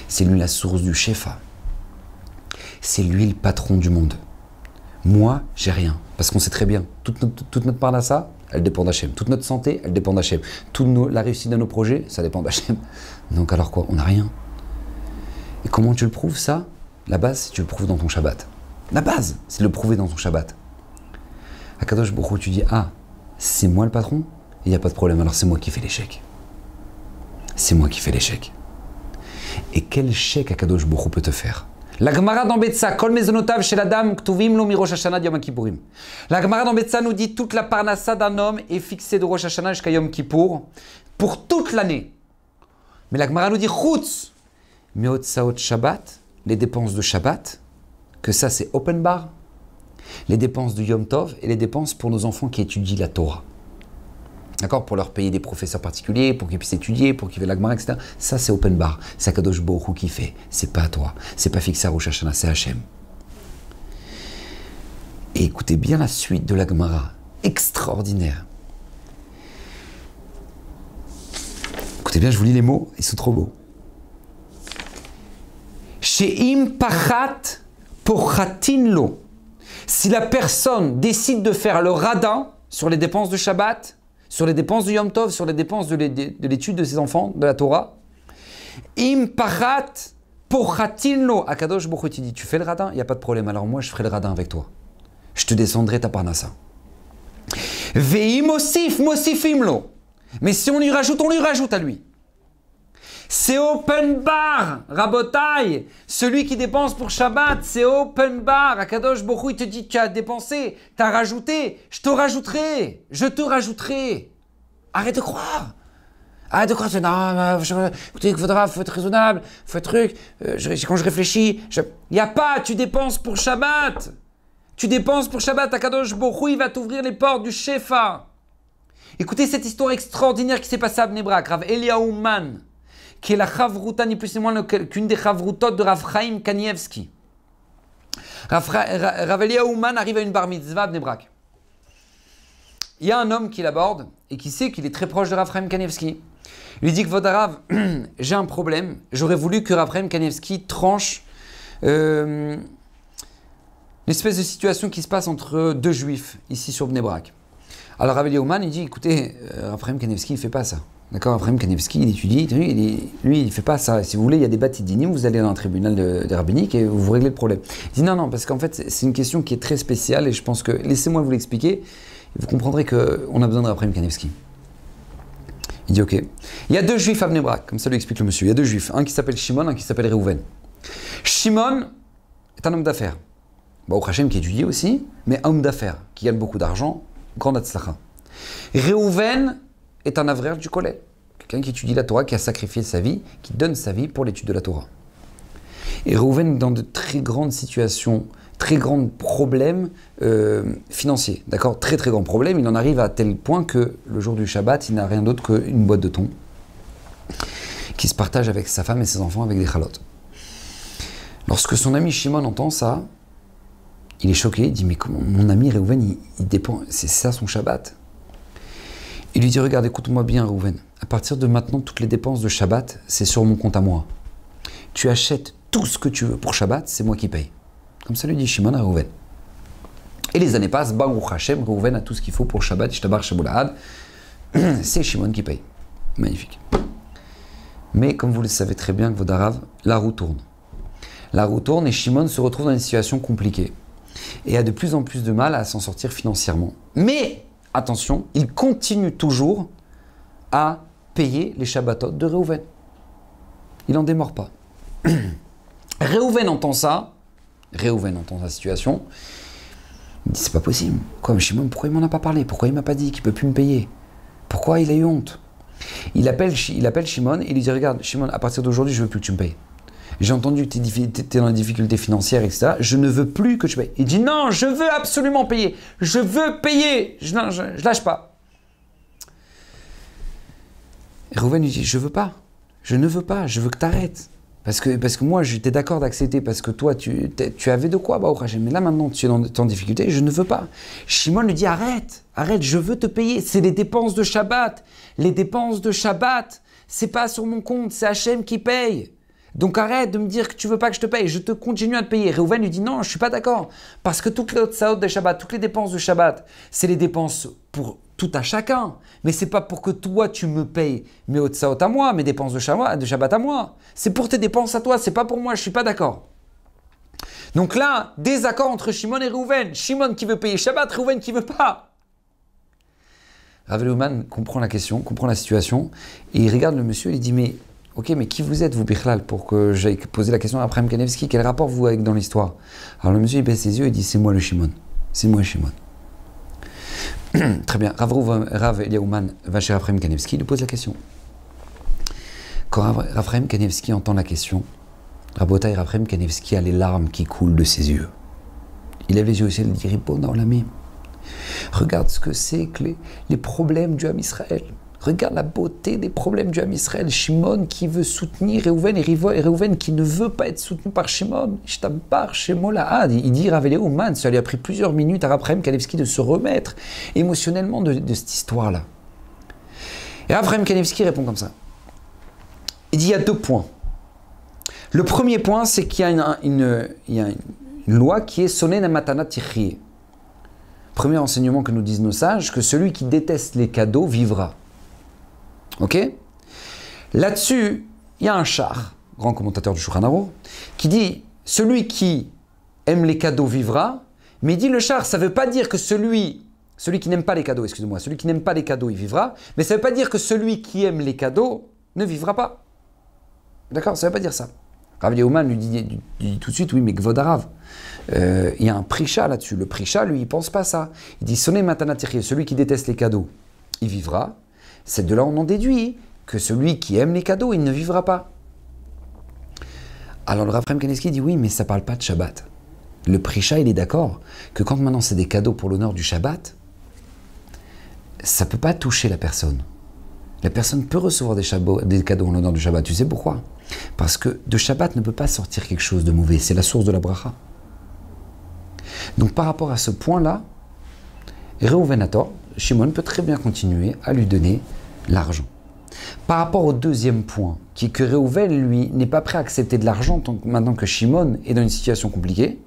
C'est lui la source du shefa. C'est lui le patron du monde. Moi, j'ai rien. Parce qu'on sait très bien, toute notre parnassa, elle dépend d'Hachem. Toute notre santé, elle dépend d'Hachem. Toute la réussite de nos projets, ça dépend d'Hachem. Donc alors quoi? On n'a rien. Et comment tu le prouves ça? La base, c'est que tu le prouves dans ton Shabbat. La base, c'est de le prouver dans ton Shabbat. À Kadosh Baruch Hu, tu dis, ah, c'est moi le patron? Il n'y a pas de problème, alors c'est moi qui fais l'échec. C'est moi qui fais l'échec. Et quel chèque Akadosh Baruch Hu peut te faire? La Gemara dans Betsa, Kol mezonotav shel adam ktuvim lo mi Rosh Hashanah Yom Kippourim. La Gemara dans Betsa nous dit toute la parnassa d'un homme est fixée de Rosh Hashanah jusqu'à Yom Kippour pour toute l'année. Mais la Gemara nous dit chutz meot saot Shabbat, les dépenses de Shabbat, que ça c'est open bar, les dépenses de Yom Tov et les dépenses pour nos enfants qui étudient la Torah. D'accord? Pour leur payer des professeurs particuliers, pour qu'ils puissent étudier, pour qu'ils fassent la Gemara, etc. Ça, c'est open bar. C'est Akadosh Baruch Hu qui fait. C'est pas à toi. C'est pas fixé à Rosh Hashanah, c'est Hachem. Et écoutez bien la suite de la Gemara. Extraordinaire. Écoutez bien, je vous lis les mots, ils sont trop beaux. She'im pachat pochatin lo. Si la personne décide de faire le radin sur les dépenses de Shabbat, sur les dépenses du Yom Tov, sur les dépenses de l'étude de ses enfants, de la Torah. Im pachat pochatin lo. Akadosh Baruch Hu te dit, tu fais le radin, il n'y a pas de problème, alors moi je ferai le radin avec toi. Je te descendrai ta parnassa. Ve'im osif, mosifim lo. Mais si on lui rajoute à lui. C'est open bar, Rabotai. Celui qui dépense pour Shabbat, c'est open bar. Akadosh Baruch Hu, il te dit, tu as dépensé, tu as rajouté, je te rajouterai. Arrête de croire. Arrête de croire, non, écoutez, il faut être raisonnable, il faut être truc. Quand je réfléchis, il n'y a pas, tu dépenses pour Shabbat. Tu dépenses pour Shabbat, Akadosh Baruch Hu, il va t'ouvrir les portes du Shefa. Écoutez cette histoire extraordinaire qui s'est passée à Bnei Brak, Rav Eliaou Man, qui est la chavruta, ni plus ni moins qu'une des chavrutot de Rav Chaim Kanievski. Rav Eliaou Man arrive à une bar mitzvah à Bnei Brak. il y a un homme qui l'aborde et qui sait qu'il est très proche de Rav Chaim Kanievski. Il lui dit que Vodarav, j'ai un problème, j'aurais voulu que Rav Chaim Kanievski tranche l'espèce de situation qui se passe entre deux juifs ici sur Bnei Brak. Alors Rav Eliaouman, il dit, écoutez, Rav Chaim Kanievski, il ne fait pas ça. D'accord, Rav Chaim Kanievski, il étudie, lui, il ne fait pas ça. Si vous voulez, il y a des batidinim, vous allez dans un tribunal des rabbiniques et vous réglez le problème. Il dit, non, parce qu'en fait, c'est une question qui est très spéciale et je pense que, laissez-moi vous l'expliquer, vous comprendrez qu'on a besoin de Rav Chaim Kanievski. Il dit, ok. Il y a deux juifs à Bnei Brak, comme ça lui explique le monsieur. Il y a deux juifs, un qui s'appelle Shimon, un qui s'appelle Reuven. Shimon est un homme d'affaires. Au Hachem qui étudie aussi, mais un homme d'affaires, qui gagne beaucoup d'argent, grand atzlacha. Reuven est un avraire du collège, quelqu'un qui étudie la Torah, qui a sacrifié sa vie, qui donne sa vie pour l'étude de la Torah. Et Reuven est dans de très grandes situations, très grands problèmes financiers, d'accord, très grands problèmes. Il en arrive à tel point que le jour du Shabbat, il n'a rien d'autre qu'une boîte de thon qui se partage avec sa femme et ses enfants avec des chalotes. Lorsque son ami Shimon entend ça, il est choqué, il dit, mais comment mon ami Reuven, il dépend, c'est ça son Shabbat. Il lui dit, regarde, écoute-moi bien Reuven, à partir de maintenant, toutes les dépenses de Shabbat, c'est sur mon compte à moi. Tu achètes tout ce que tu veux pour Shabbat, c'est moi qui paye. Comme ça lui dit Shimon à Reuven. Et les années passent, Baruch Hashem, Reuven a tout ce qu'il faut pour Shabbat, Ishtabar Shaboulahad, c'est Shimon qui paye. Magnifique. Mais comme vous le savez très bien, Vodarav, la roue tourne. La roue tourne et Shimon se retrouve dans une situation compliquée. Et a de plus en plus de mal à s'en sortir financièrement. Mais, attention, il continue toujours à payer les Shabbatot de Reuven. Il n'en démord pas. Reuven entend ça, Reuven entend sa situation, il dit, c'est pas possible. Quoi, Shimon, pourquoi il m'en a pas parlé? Pourquoi il m'a pas dit qu'il peut plus me payer? Pourquoi il a eu honte? Il appelle Shimon et il lui dit, regarde, Shimon, à partir d'aujourd'hui, je veux plus que tu me payes. J'ai entendu que tu es dans des difficultés financières, etc. Je ne veux plus que tu payes. Il dit non, je veux absolument payer. Je veux payer. Je lâche pas. Et Reuven lui dit, je veux pas. Je ne veux pas. Je veux que tu arrêtes. Parce que moi, j'étais d'accord d'accepter. Parce que toi, tu avais de quoi, Baruch Hashem. Mais là, maintenant, tu es en difficulté. Je ne veux pas. Shimon lui dit, arrête. Arrête, je veux te payer. C'est les dépenses de Shabbat. Les dépenses de Shabbat, c'est pas sur mon compte. C'est Hashem qui paye. Donc arrête de me dire que tu veux pas que je te paye, je te continue à te payer. Reuven lui dit non, je suis pas d'accord. Parce que toutes les hotzaot de Shabbat, toutes les dépenses de Shabbat, c'est les dépenses pour tout à chacun. Mais c'est pas pour que toi tu me payes mes hotzaot à moi, mes dépenses de Shabbat à moi. C'est pour tes dépenses à toi, c'est pas pour moi, je suis pas d'accord. Donc là, désaccord entre Shimon et Reuven. Shimon qui veut payer Shabbat, Reuven qui veut pas. Rav Eliaouman comprend la question, comprend la situation, et il regarde le monsieur et il dit mais ok, mais qui vous êtes, vous, Bichlal, pour que j'aille poser la question à Rav Chaim Kanievski? Quel rapport vous avec dans l'histoire? Alors le monsieur, il baisse ses yeux et dit, c'est moi le Shimon. C'est moi le Shimon. Très bien. Rav Eliaouman va chez Rav Chaim Kanievski, il lui pose la question. Quand Rav Chaim Kanievski entend la question, Rabotai, Rav Chaim Kanievski a les larmes qui coulent de ses yeux. Il lève les yeux au ciel et dit, Ribbon Olamim, regarde ce que c'est que les problèmes du Ham Israël. Regarde la beauté des problèmes du Ham Israël. Shimon qui veut soutenir Reuven et Reuven qui ne veut pas être soutenu par Shimon. Ishtabar Shemo Lahad. Il dit Rav Eliaouman, ça lui a pris plusieurs minutes à Rav Chaim Kanievski de se remettre émotionnellement de cette histoire-là. Et Rav Chaim Kanievski répond comme ça. Il dit il y a deux points. Le premier point, c'est qu'il y a une loi qui est Sonen Matana Tichri. Premier enseignement que nous disent nos sages, que celui qui déteste les cadeaux vivra. Ok? Là-dessus, il y a un char, grand commentateur du Shulchan Aruch, qui dit celui qui aime les cadeaux vivra, mais il dit le char, ça ne veut pas dire que celui qui n'aime pas les cadeaux, excusez-moi, celui qui n'aime pas les cadeaux, il vivra, mais ça ne veut pas dire que celui qui aime les cadeaux ne vivra pas. D'accord? Ça ne veut pas dire ça. Rav Eliaouman lui dit tout de suite, oui, mais Gvodarav, il y a un prisha là-dessus. Le prisha, lui, il ne pense pas ça. Il dit Soné Matanatiri, celui qui déteste les cadeaux, il vivra. C'est de là on en déduit que celui qui aime les cadeaux, il ne vivra pas. Alors le Rav Chaim Kanievski dit oui, mais ça ne parle pas de Shabbat. Le prisha, il est d'accord que quand maintenant c'est des cadeaux pour l'honneur du Shabbat, ça ne peut pas toucher la personne. La personne peut recevoir des cadeaux en l'honneur du Shabbat. Tu sais pourquoi? Parce que de Shabbat ne peut pas sortir quelque chose de mauvais. C'est la source de la bracha. Donc par rapport à ce point-là, Réhouven a tort, Shimon peut très bien continuer à lui donner l'argent. Par rapport au deuxième point, qui est que Réhouven, lui, n'est pas prêt à accepter de l'argent maintenant que Shimon est dans une situation compliquée,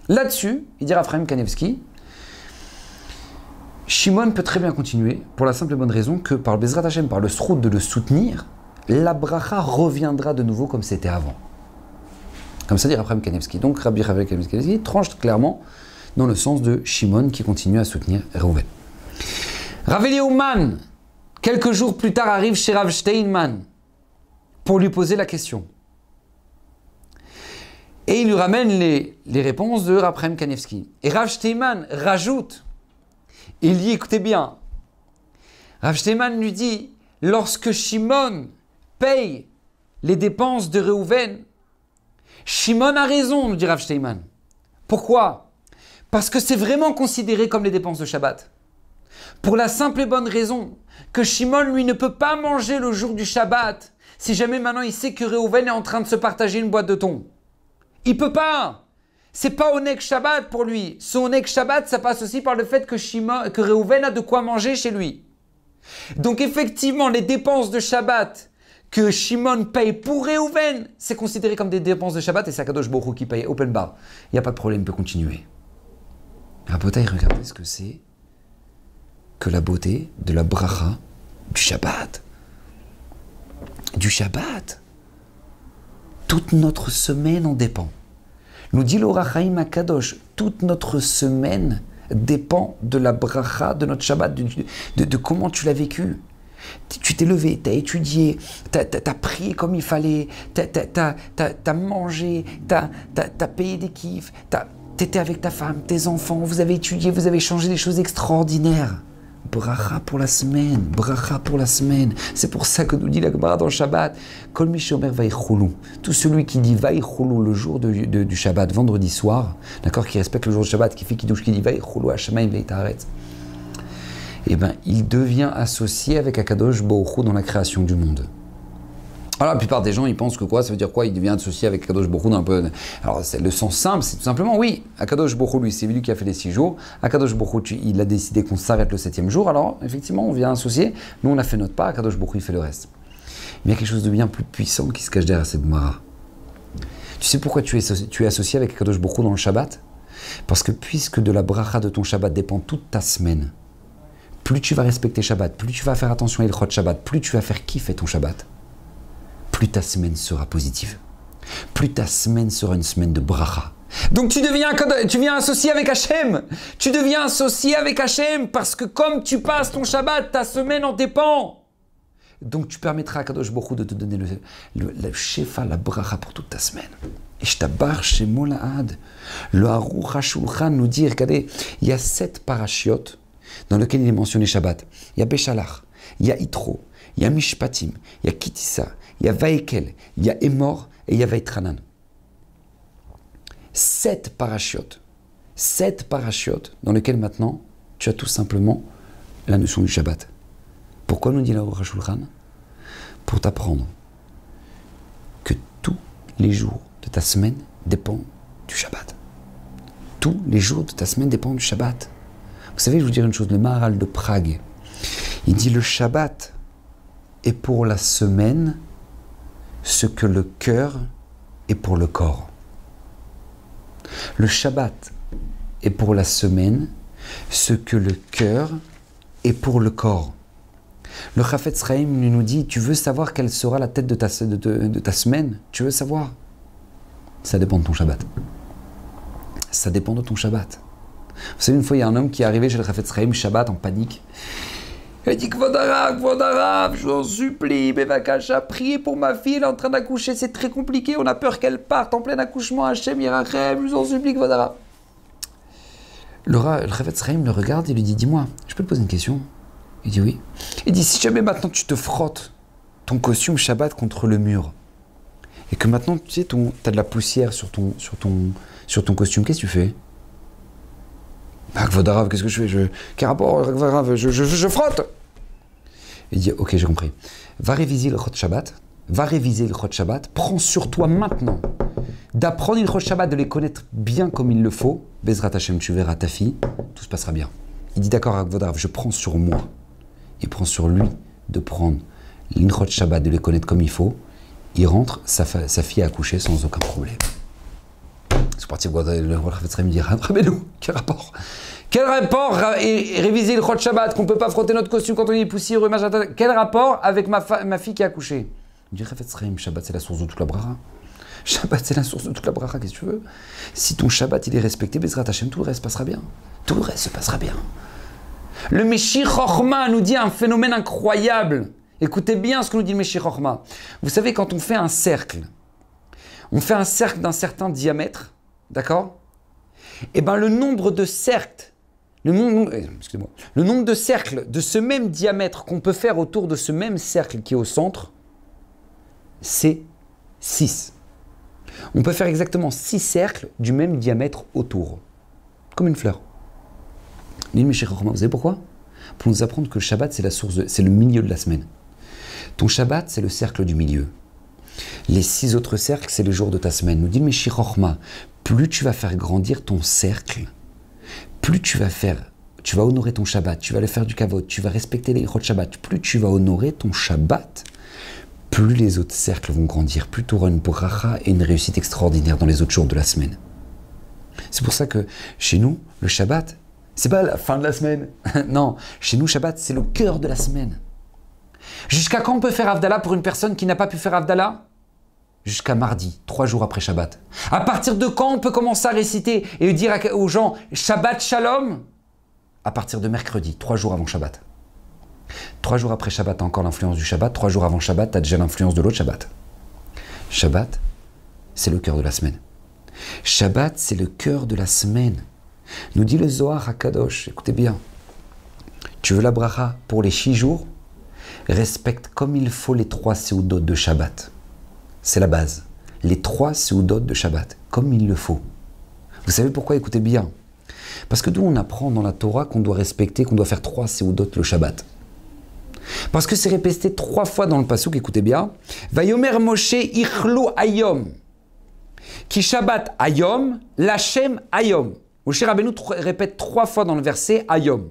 là-dessus, il dira Raphaël Kanevski, Shimon peut très bien continuer pour la simple et bonne raison que par le Bezrat Hashem, par le srout de le soutenir, la bracha reviendra de nouveau comme c'était avant. Comme ça dit Raphaël Kanevski. Donc Rabbi Raphaël Kanevski tranche clairement dans le sens de Shimon qui continue à soutenir Réhouven. Rav Eliouman, quelques jours plus tard, arrive chez Rav Steinman pour lui poser la question. Et il lui ramène les réponses de Raphaël Kanevski. Et Rav Steinman rajoute, il dit, écoutez bien, Rav Steinman lui dit, lorsque Shimon paye les dépenses de Réhouven, Shimon a raison, nous dit Rav Steinman. Pourquoi? Parce que c'est vraiment considéré comme les dépenses de Shabbat. Pour la simple et bonne raison que Shimon, lui, ne peut pas manger le jour du Shabbat si jamais maintenant il sait que Réhouven est en train de se partager une boîte de thon. Il peut pas. C'est pas Oneg Shabbat pour lui. Son Oneg Shabbat, ça passe aussi par le fait que Réhouven a de quoi manger chez lui. Donc effectivement, les dépenses de Shabbat que Shimon paye pour Réhouven, c'est considéré comme des dépenses de Shabbat et c'est Akadosh Baruch Hu qui paye. Open bar. Il n'y a pas de problème, il peut continuer. Rabotai, regardez ce que c'est que la beauté de la bracha du Shabbat. Du Shabbat. Toute notre semaine en dépend. Nous dit l'Or HaChaim Akadosh, toute notre semaine dépend de la bracha de notre Shabbat, de comment tu l'as vécu. Tu t'es levé, tu as étudié, tu as prié comme il fallait, tu as mangé, tu as payé des kiffs, tu étais avec ta femme, tes enfants, vous avez étudié, vous avez changé des choses extraordinaires. Bracha pour la semaine, bracha pour la semaine. C'est pour ça que nous dit la Gemara dans le Shabbat, Kol mi shomer vayichulu. Tout celui qui dit vayichulu le jour du Shabbat, vendredi soir, d'accord, qui respecte le jour du Shabbat, qui fait kiddush, qui dit vayichulu hashamayim veitaretz, eh bien, il devient associé avec Akadosh Baruch Hu dans la création du monde. Alors, la plupart des gens, ils pensent que quoi? Ça veut dire quoi? Il devient associé avec Akadosh Baruch Hu d'un peu... Alors, le sens simple, c'est tout simplement, oui, Akadosh Baruch Hu, lui, c'est lui qui a fait les 6 jours. Akadosh Baruch Hu, il a décidé qu'on s'arrête le 7e jour. Alors, effectivement, on vient associer. Nous, on a fait notre part. Akadosh Baruch Hu, il fait le reste. Mais il y a quelque chose de bien plus puissant qui se cache derrière cette Gemara. Tu sais pourquoi tu es associé avec Akadosh Baruch Hu dans le Shabbat? Parce que puisque de la bracha de ton Shabbat dépend toute ta semaine, plus tu vas respecter Shabbat, plus tu vas faire attention à l'ilchot Shabbat, plus tu vas faire kiffer ton Shabbat, plus ta semaine sera positive. Plus ta semaine sera une semaine de bracha. Donc tu viens associé avec Hachem. Tu deviens associé avec Hachem parce que comme tu passes ton Shabbat, ta semaine en dépend. Donc tu permettras à Kadosh Baruch Hu de te donner le shefa, la bracha pour toute ta semaine. Et je t'abar chez Molaad. Le Aruch HaShulchan nous dit, regardez, il y a 7 parachiotes dans lesquels il est mentionné Shabbat. Il y a Béchalach, il y a Yitro, il y a Mishpatim, il y a Kitissa, il y a Vaekel, il y a Emor et il y a Vaitranan. 7 parachiotes. 7 parachiotes dans lesquels maintenant tu as tout simplement la notion du Shabbat. Pourquoi nous dit la Aruch HaShulchan? Pour t'apprendre que tous les jours de ta semaine dépendent du Shabbat. Tous les jours de ta semaine dépendent du Shabbat. Vous savez, je vous dire une chose, le Maharal de Prague, il dit le Shabbat est pour la semaine ce que le cœur est pour le corps. Le Shabbat est pour la semaine ce que le cœur est pour le corps. Le Chafetz Chaim nous dit, tu veux savoir quelle sera la tête de ta semaine? Tu veux savoir? Ça dépend de ton Shabbat. Ça dépend de ton Shabbat. Vous savez, une fois, il y a un homme qui est arrivé chez le Chafetz Chaim Shabbat en panique. Il a dit, Kvod Harav, je vous en supplie, Bevakasha, priez pour ma fille, elle est en train d'accoucher, c'est très compliqué, on a peur qu'elle parte en plein accouchement, Hachem Yirachem, je vous en supplie, Kvod Harav. Le Chafetz Chaim le regarde et lui dit, dis-moi, je peux te poser une question? Il dit oui. Il dit, si jamais maintenant tu te frottes ton costume Shabbat contre le mur, et que maintenant, tu sais, tu as de la poussière sur ton costume, qu'est-ce que tu fais? Bah, Kvod Harav, qu'est-ce que je fais? Quel rapport, Kvod Harav, je frotte. Il dit, ok, j'ai compris. Va réviser le Chot Shabbat, prends sur toi maintenant d'apprendre le Chot Shabbat, de les connaître bien comme il le faut. Bezrat Hashem, tu verras ta fille, tout se passera bien. Il dit d'accord avec Vodrav, je prends sur moi. Il prend sur lui de prendre l'Inchot Shabbat, de les connaître comme il faut. Il rentre, sa fille a accouché sans aucun problème. C'est parti, le Rafetz me dit, Rabbeinu, quel rapport? Quel rapport réviser le Chot Shabbat, qu'on ne peut pas frotter notre costume quand on est poussiéreux, quel rapport avec ma fille qui a accouché? Il me dit, Rafetz Shabbat c'est la source de toute la bracha. Shabbat c'est la source de toute la bracha, qu'est-ce que tu veux? Si ton Shabbat il est respecté, Bezrat Hashem, tout le reste passera bien. Tout le reste se passera bien. Le Meshich Chochma nous dit un phénomène incroyable. Écoutez bien ce que nous dit le Meshich Chochma. Vous savez, quand on fait un cercle d'un certain diamètre, d'accord? Eh bien, le nombre de cercles, le nombre de cercles de ce même diamètre qu'on peut faire autour de ce même cercle qui est au centre, c'est 6. On peut faire exactement 6 cercles du même diamètre autour, comme une fleur. Vous savez pourquoi? Pour nous apprendre que le Shabbat, c'est le milieu de la semaine. Ton Shabbat, c'est le cercle du milieu. Les 6 autres cercles, c'est les jours de ta semaine. Nous dit le Meshich Chochma, plus tu vas faire grandir ton cercle, plus tu vas honorer ton Shabbat, tu vas aller faire du kavod, tu vas respecter les Chot Shabbat, plus tu vas honorer ton Shabbat, plus les autres cercles vont grandir, plus tu auras une bracha et une réussite extraordinaire dans les autres jours de la semaine. C'est pour ça que chez nous, le Shabbat, c'est pas la fin de la semaine. Non, chez nous, Shabbat, c'est le cœur de la semaine. Jusqu'à quand on peut faire Havdalah pour une personne qui n'a pas pu faire Havdalah? Jusqu'à mardi, 3 jours après Shabbat. À partir de quand on peut commencer à réciter et dire aux gens Shabbat Shalom? À partir de mercredi, 3 jours avant Shabbat. 3 jours après Shabbat, tu as encore l'influence du Shabbat. 3 jours avant Shabbat, tu as déjà l'influence de l'autre Shabbat. Shabbat, c'est le cœur de la semaine. Shabbat, c'est le cœur de la semaine. Nous dit le Zohar HaKadosh, écoutez bien, tu veux la bracha pour les 6 jours, respecte comme il faut les 3 séoudot de Shabbat. C'est la base. Les 3 séoudot de Shabbat, comme il le faut. Vous savez pourquoi? Écoutez bien. Parce que d'où on apprend dans la Torah qu'on doit respecter, qu'on doit faire 3 séoudot le Shabbat. Parce que c'est répété 3 fois dans le pasuk, écoutez bien. Vayomer Moshe ichlu ayom. Ki Shabbat ayom, lachem ayom. Moshe Rabbeinu répète 3 fois dans le verset ayom.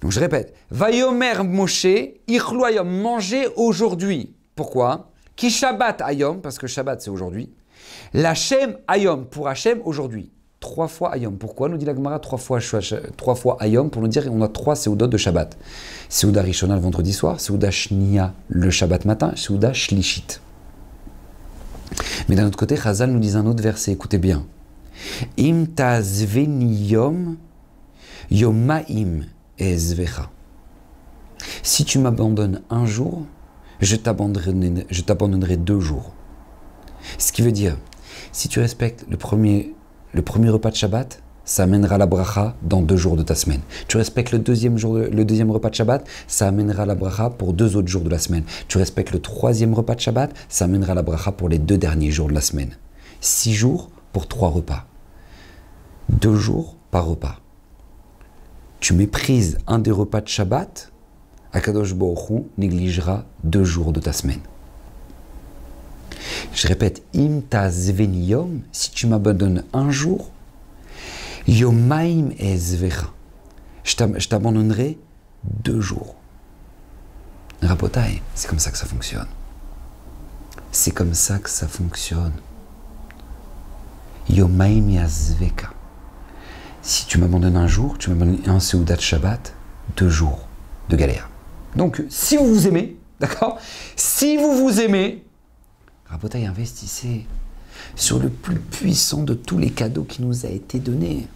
Donc je répète. Vayomer Moshe ichlu ayom. Manger aujourd'hui. Pourquoi? Ki Shabbat ayom, parce que Shabbat c'est aujourd'hui. Lachem ayom, pour Hachem aujourd'hui. 3 fois ayom. Pourquoi? Nous dit la Gemara 3 fois ayom pour nous dire qu'on a 3 séoudot de Shabbat. Séouda Rishona le vendredi soir, Séouda Shnia le Shabbat matin, Séouda Shlishit. Mais d'un autre côté, Chazal nous dit un autre verset, écoutez bien. Im tazveni yom, yomaim ezvecha. Si tu m'abandonnes un jour, je t'abandonnerai 2 jours. Ce qui veut dire, si tu respectes le premier repas de Shabbat, ça amènera la bracha dans 2 jours de ta semaine. Tu respectes le deuxième repas de Shabbat, ça amènera la bracha pour 2 autres jours de la semaine. Tu respectes le 3e repas de Shabbat, ça amènera la bracha pour les 2 derniers jours de la semaine. 6 jours pour 3 repas. 2 jours par repas. Tu méprises un des repas de Shabbat, Akadosh Baruch Hu négligera 2 jours de ta semaine. Je répète, im tazveni yom, si tu m'abandonnes un jour, yomaim ezvecha, je t'abandonnerai 2 jours. Rabotai, c'est comme ça que ça fonctionne. C'est comme ça que ça fonctionne. Yomaim yazveka. Si tu m'abandonnes un jour, tu m'abandonnes un Seudat Shabbat, 2 jours de galère. Donc, si vous vous aimez, d'accord? Si vous vous aimez, Rabotai, investissez sur le plus puissant de tous les cadeaux qui nous a été donné.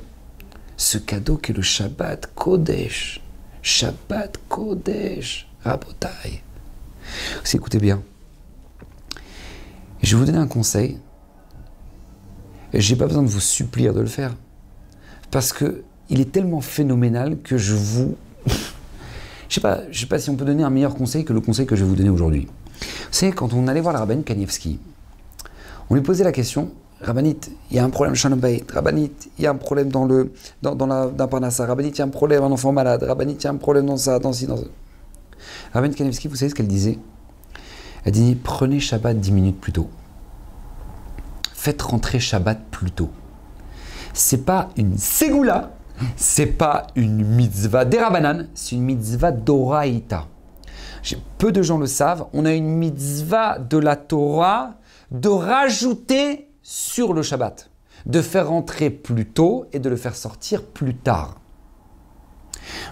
Ce cadeau qui est le Shabbat Kodesh. Shabbat Kodesh. Rabotai. Écoutez bien. Je vais vous donner un conseil. Je n'ai pas besoin de vous supplier de le faire. Parce que il est tellement phénoménal que je vous... Je ne sais pas si on peut donner un meilleur conseil que le conseil que je vais vous donner aujourd'hui. Vous savez, quand on allait voir la rabbinite Kanievski, on lui posait la question, Rabbinite, il y a un problème Shalom Bayit, Rabbinite, il y a un problème dans la Parnassa, Rabbinite, il y a un problème, un enfant malade, Rabbinite, il y a un problème dans ça, dans ci, dans ça. Rabbinite Kanievski, vous savez ce qu'elle disait? Elle dit, prenez Shabbat 10 minutes plus tôt. Faites rentrer Shabbat plus tôt. C'est pas une ségoula, c'est pas une mitzvah d'Erabanan, c'est une mitzvah d'Oraïta. Peu de gens le savent, on a une mitzvah de la Torah de rajouter sur le Shabbat, de faire rentrer plus tôt et de le faire sortir plus tard.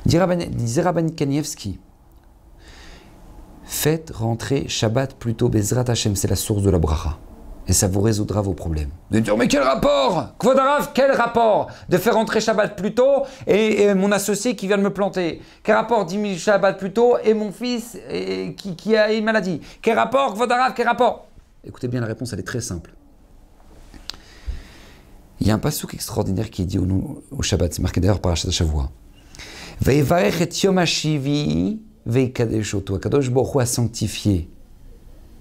Disait Rabbi Kanievski, faites rentrer Shabbat plus tôt, Bezrat Hashem, c'est la source de la bracha. Et ça vous résoudra vos problèmes. De dire, mais quel rapport Kvodarav, quel rapport de faire rentrer Shabbat plus tôt et mon associé qui vient de me planter? Quel rapport 10 000 Shabbat plus tôt et mon fils qui a une maladie? Quel rapport Kvodarav, quel rapport? Écoutez bien, la réponse, elle est très simple. Il y a un passouk extraordinaire qui est dit au Shabbat, c'est marqué d'ailleurs par Parashat Shavua. Ve'evarech et yom hashivi ve'ikadesh oto. Akadosh Baruch Hu a sanctifié.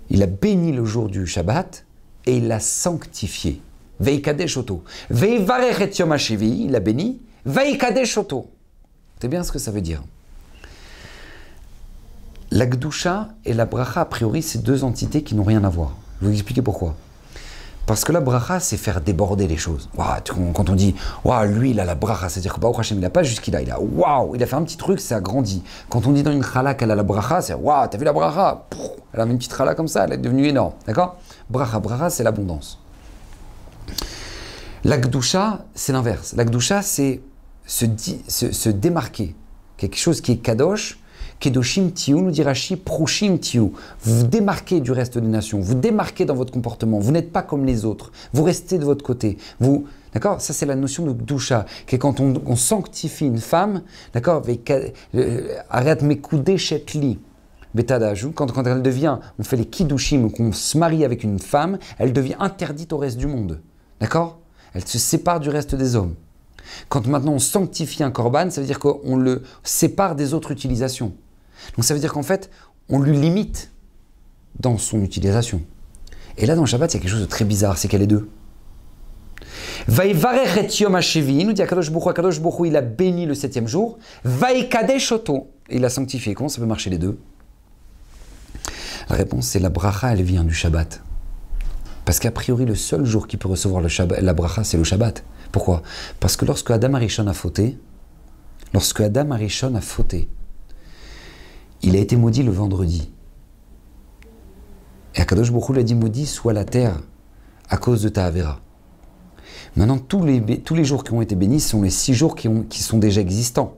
Il a béni le jour du Shabbat et il l'a sanctifié. Ve'ikadesh oto. Ve'evarech et yom hashivi, il l'a béni. Ve'ikadesh oto. C'est bien ce que ça veut dire. La Gdusha et la Bracha, a priori, c'est deux entités qui n'ont rien à voir. Je vais vous expliquer pourquoi. Parce que la bracha, c'est faire déborder les choses. Wow, quand on dit « Waouh, lui, il a la bracha », c'est-à-dire que Baruch Hashem, il n'a pas juste qu'il a, il a « Waouh », il a fait un petit truc, ça a grandi. Quand on dit dans une chala qu'elle a la bracha, c'est « Waouh, t'as vu la bracha ?» Elle a une petite chala comme ça, elle est devenue énorme. D'accord? Bracha, c'est l'abondance. La Gdusha, c'est l'inverse. La Gdusha, c'est se démarquer. Quelque chose qui est kadosh, Kedoshim tiou, nous dit Rashi, proshim tiou. Vous vous démarquez du reste des nations, vous démarquez dans votre comportement, vous n'êtes pas comme les autres, vous restez de votre côté. D'accord? Ça, c'est la notion de Gdusha, qui est quand on sanctifie une femme, d'accord? Arrête mekoudé chetli. Quand elle devient, on fait les kiddushim, qu'on se marie avec une femme, elle devient interdite au reste du monde. D'accord? Elle se sépare du reste des hommes. Quand maintenant on sanctifie un korban, ça veut dire qu'on le sépare des autres utilisations. Donc ça veut dire qu'en fait, on lui limite dans son utilisation. Et là, dans le Shabbat, il y a quelque chose de très bizarre, c'est qu'elle est deux. Vaïvarech et yom hashivi, nous dit Akadosh Baruch Hu, il a béni le 7e jour. Vaïkadesh oto, il l'a sanctifié. Comment ça peut marcher les deux? La réponse, c'est la bracha, elle vient du Shabbat. Parce qu'a priori, le seul jour qui peut recevoir la bracha, c'est le Shabbat. Pourquoi? Parce que lorsque Adam Arishon a fauté, il a été maudit le vendredi. Et Akadosh Baruch Hu lui a dit, maudit soit la terre à cause de ta Avera. Maintenant, tous les jours qui ont été bénis sont les 6 jours qui sont déjà existants.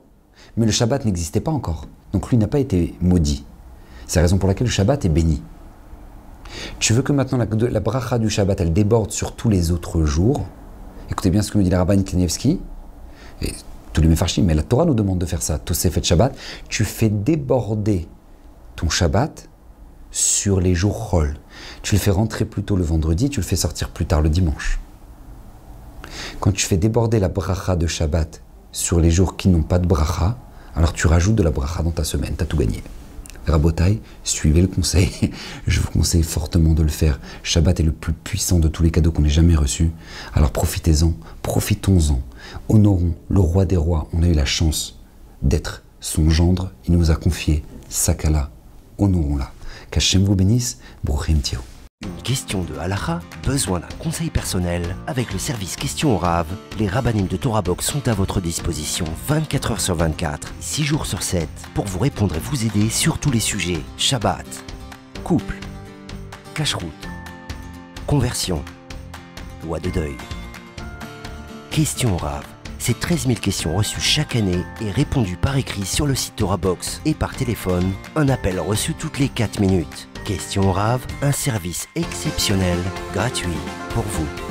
Mais le Shabbat n'existait pas encore. Donc lui n'a pas été maudit. C'est la raison pour laquelle le Shabbat est béni. Tu veux que maintenant la bracha du Shabbat, elle déborde sur tous les autres jours? Écoutez bien ce que me dit la Rabbi Kanievski. Et tous les Mefarshim, mais la Torah nous demande de faire ça. Tosefet Shabbat, tu fais déborder ton Shabbat sur les jours Chol. Tu le fais rentrer plus tôt le vendredi, tu le fais sortir plus tard le dimanche. Quand tu fais déborder la bracha de Shabbat sur les jours qui n'ont pas de bracha, alors tu rajoutes de la bracha dans ta semaine, tu as tout gagné. Rabotai, suivez le conseil. Je vous conseille fortement de le faire. Shabbat est le plus puissant de tous les cadeaux qu'on ait jamais reçus. Alors profitez-en, profitons-en. Honorons le roi des rois. On a eu la chance d'être son gendre. Il nous a confié sa kala. Honorons-la. Qu'Hachem vous bénisse. Bruchim Tio. Une question de halakha, besoin d'un conseil personnel? Avec le service Question au Rav, les rabbinim de Torah Box sont à votre disposition 24 heures sur 24, 6 jours sur 7, pour vous répondre et vous aider sur tous les sujets. Shabbat, couple, cacheroute, conversion, loi de deuil. Question au Rav, c'est 13 000 questions reçues chaque année et répondues par écrit sur le site Torah Box et par téléphone, un appel reçu toutes les 4 minutes. Question au Rav, un service exceptionnel, gratuit pour vous.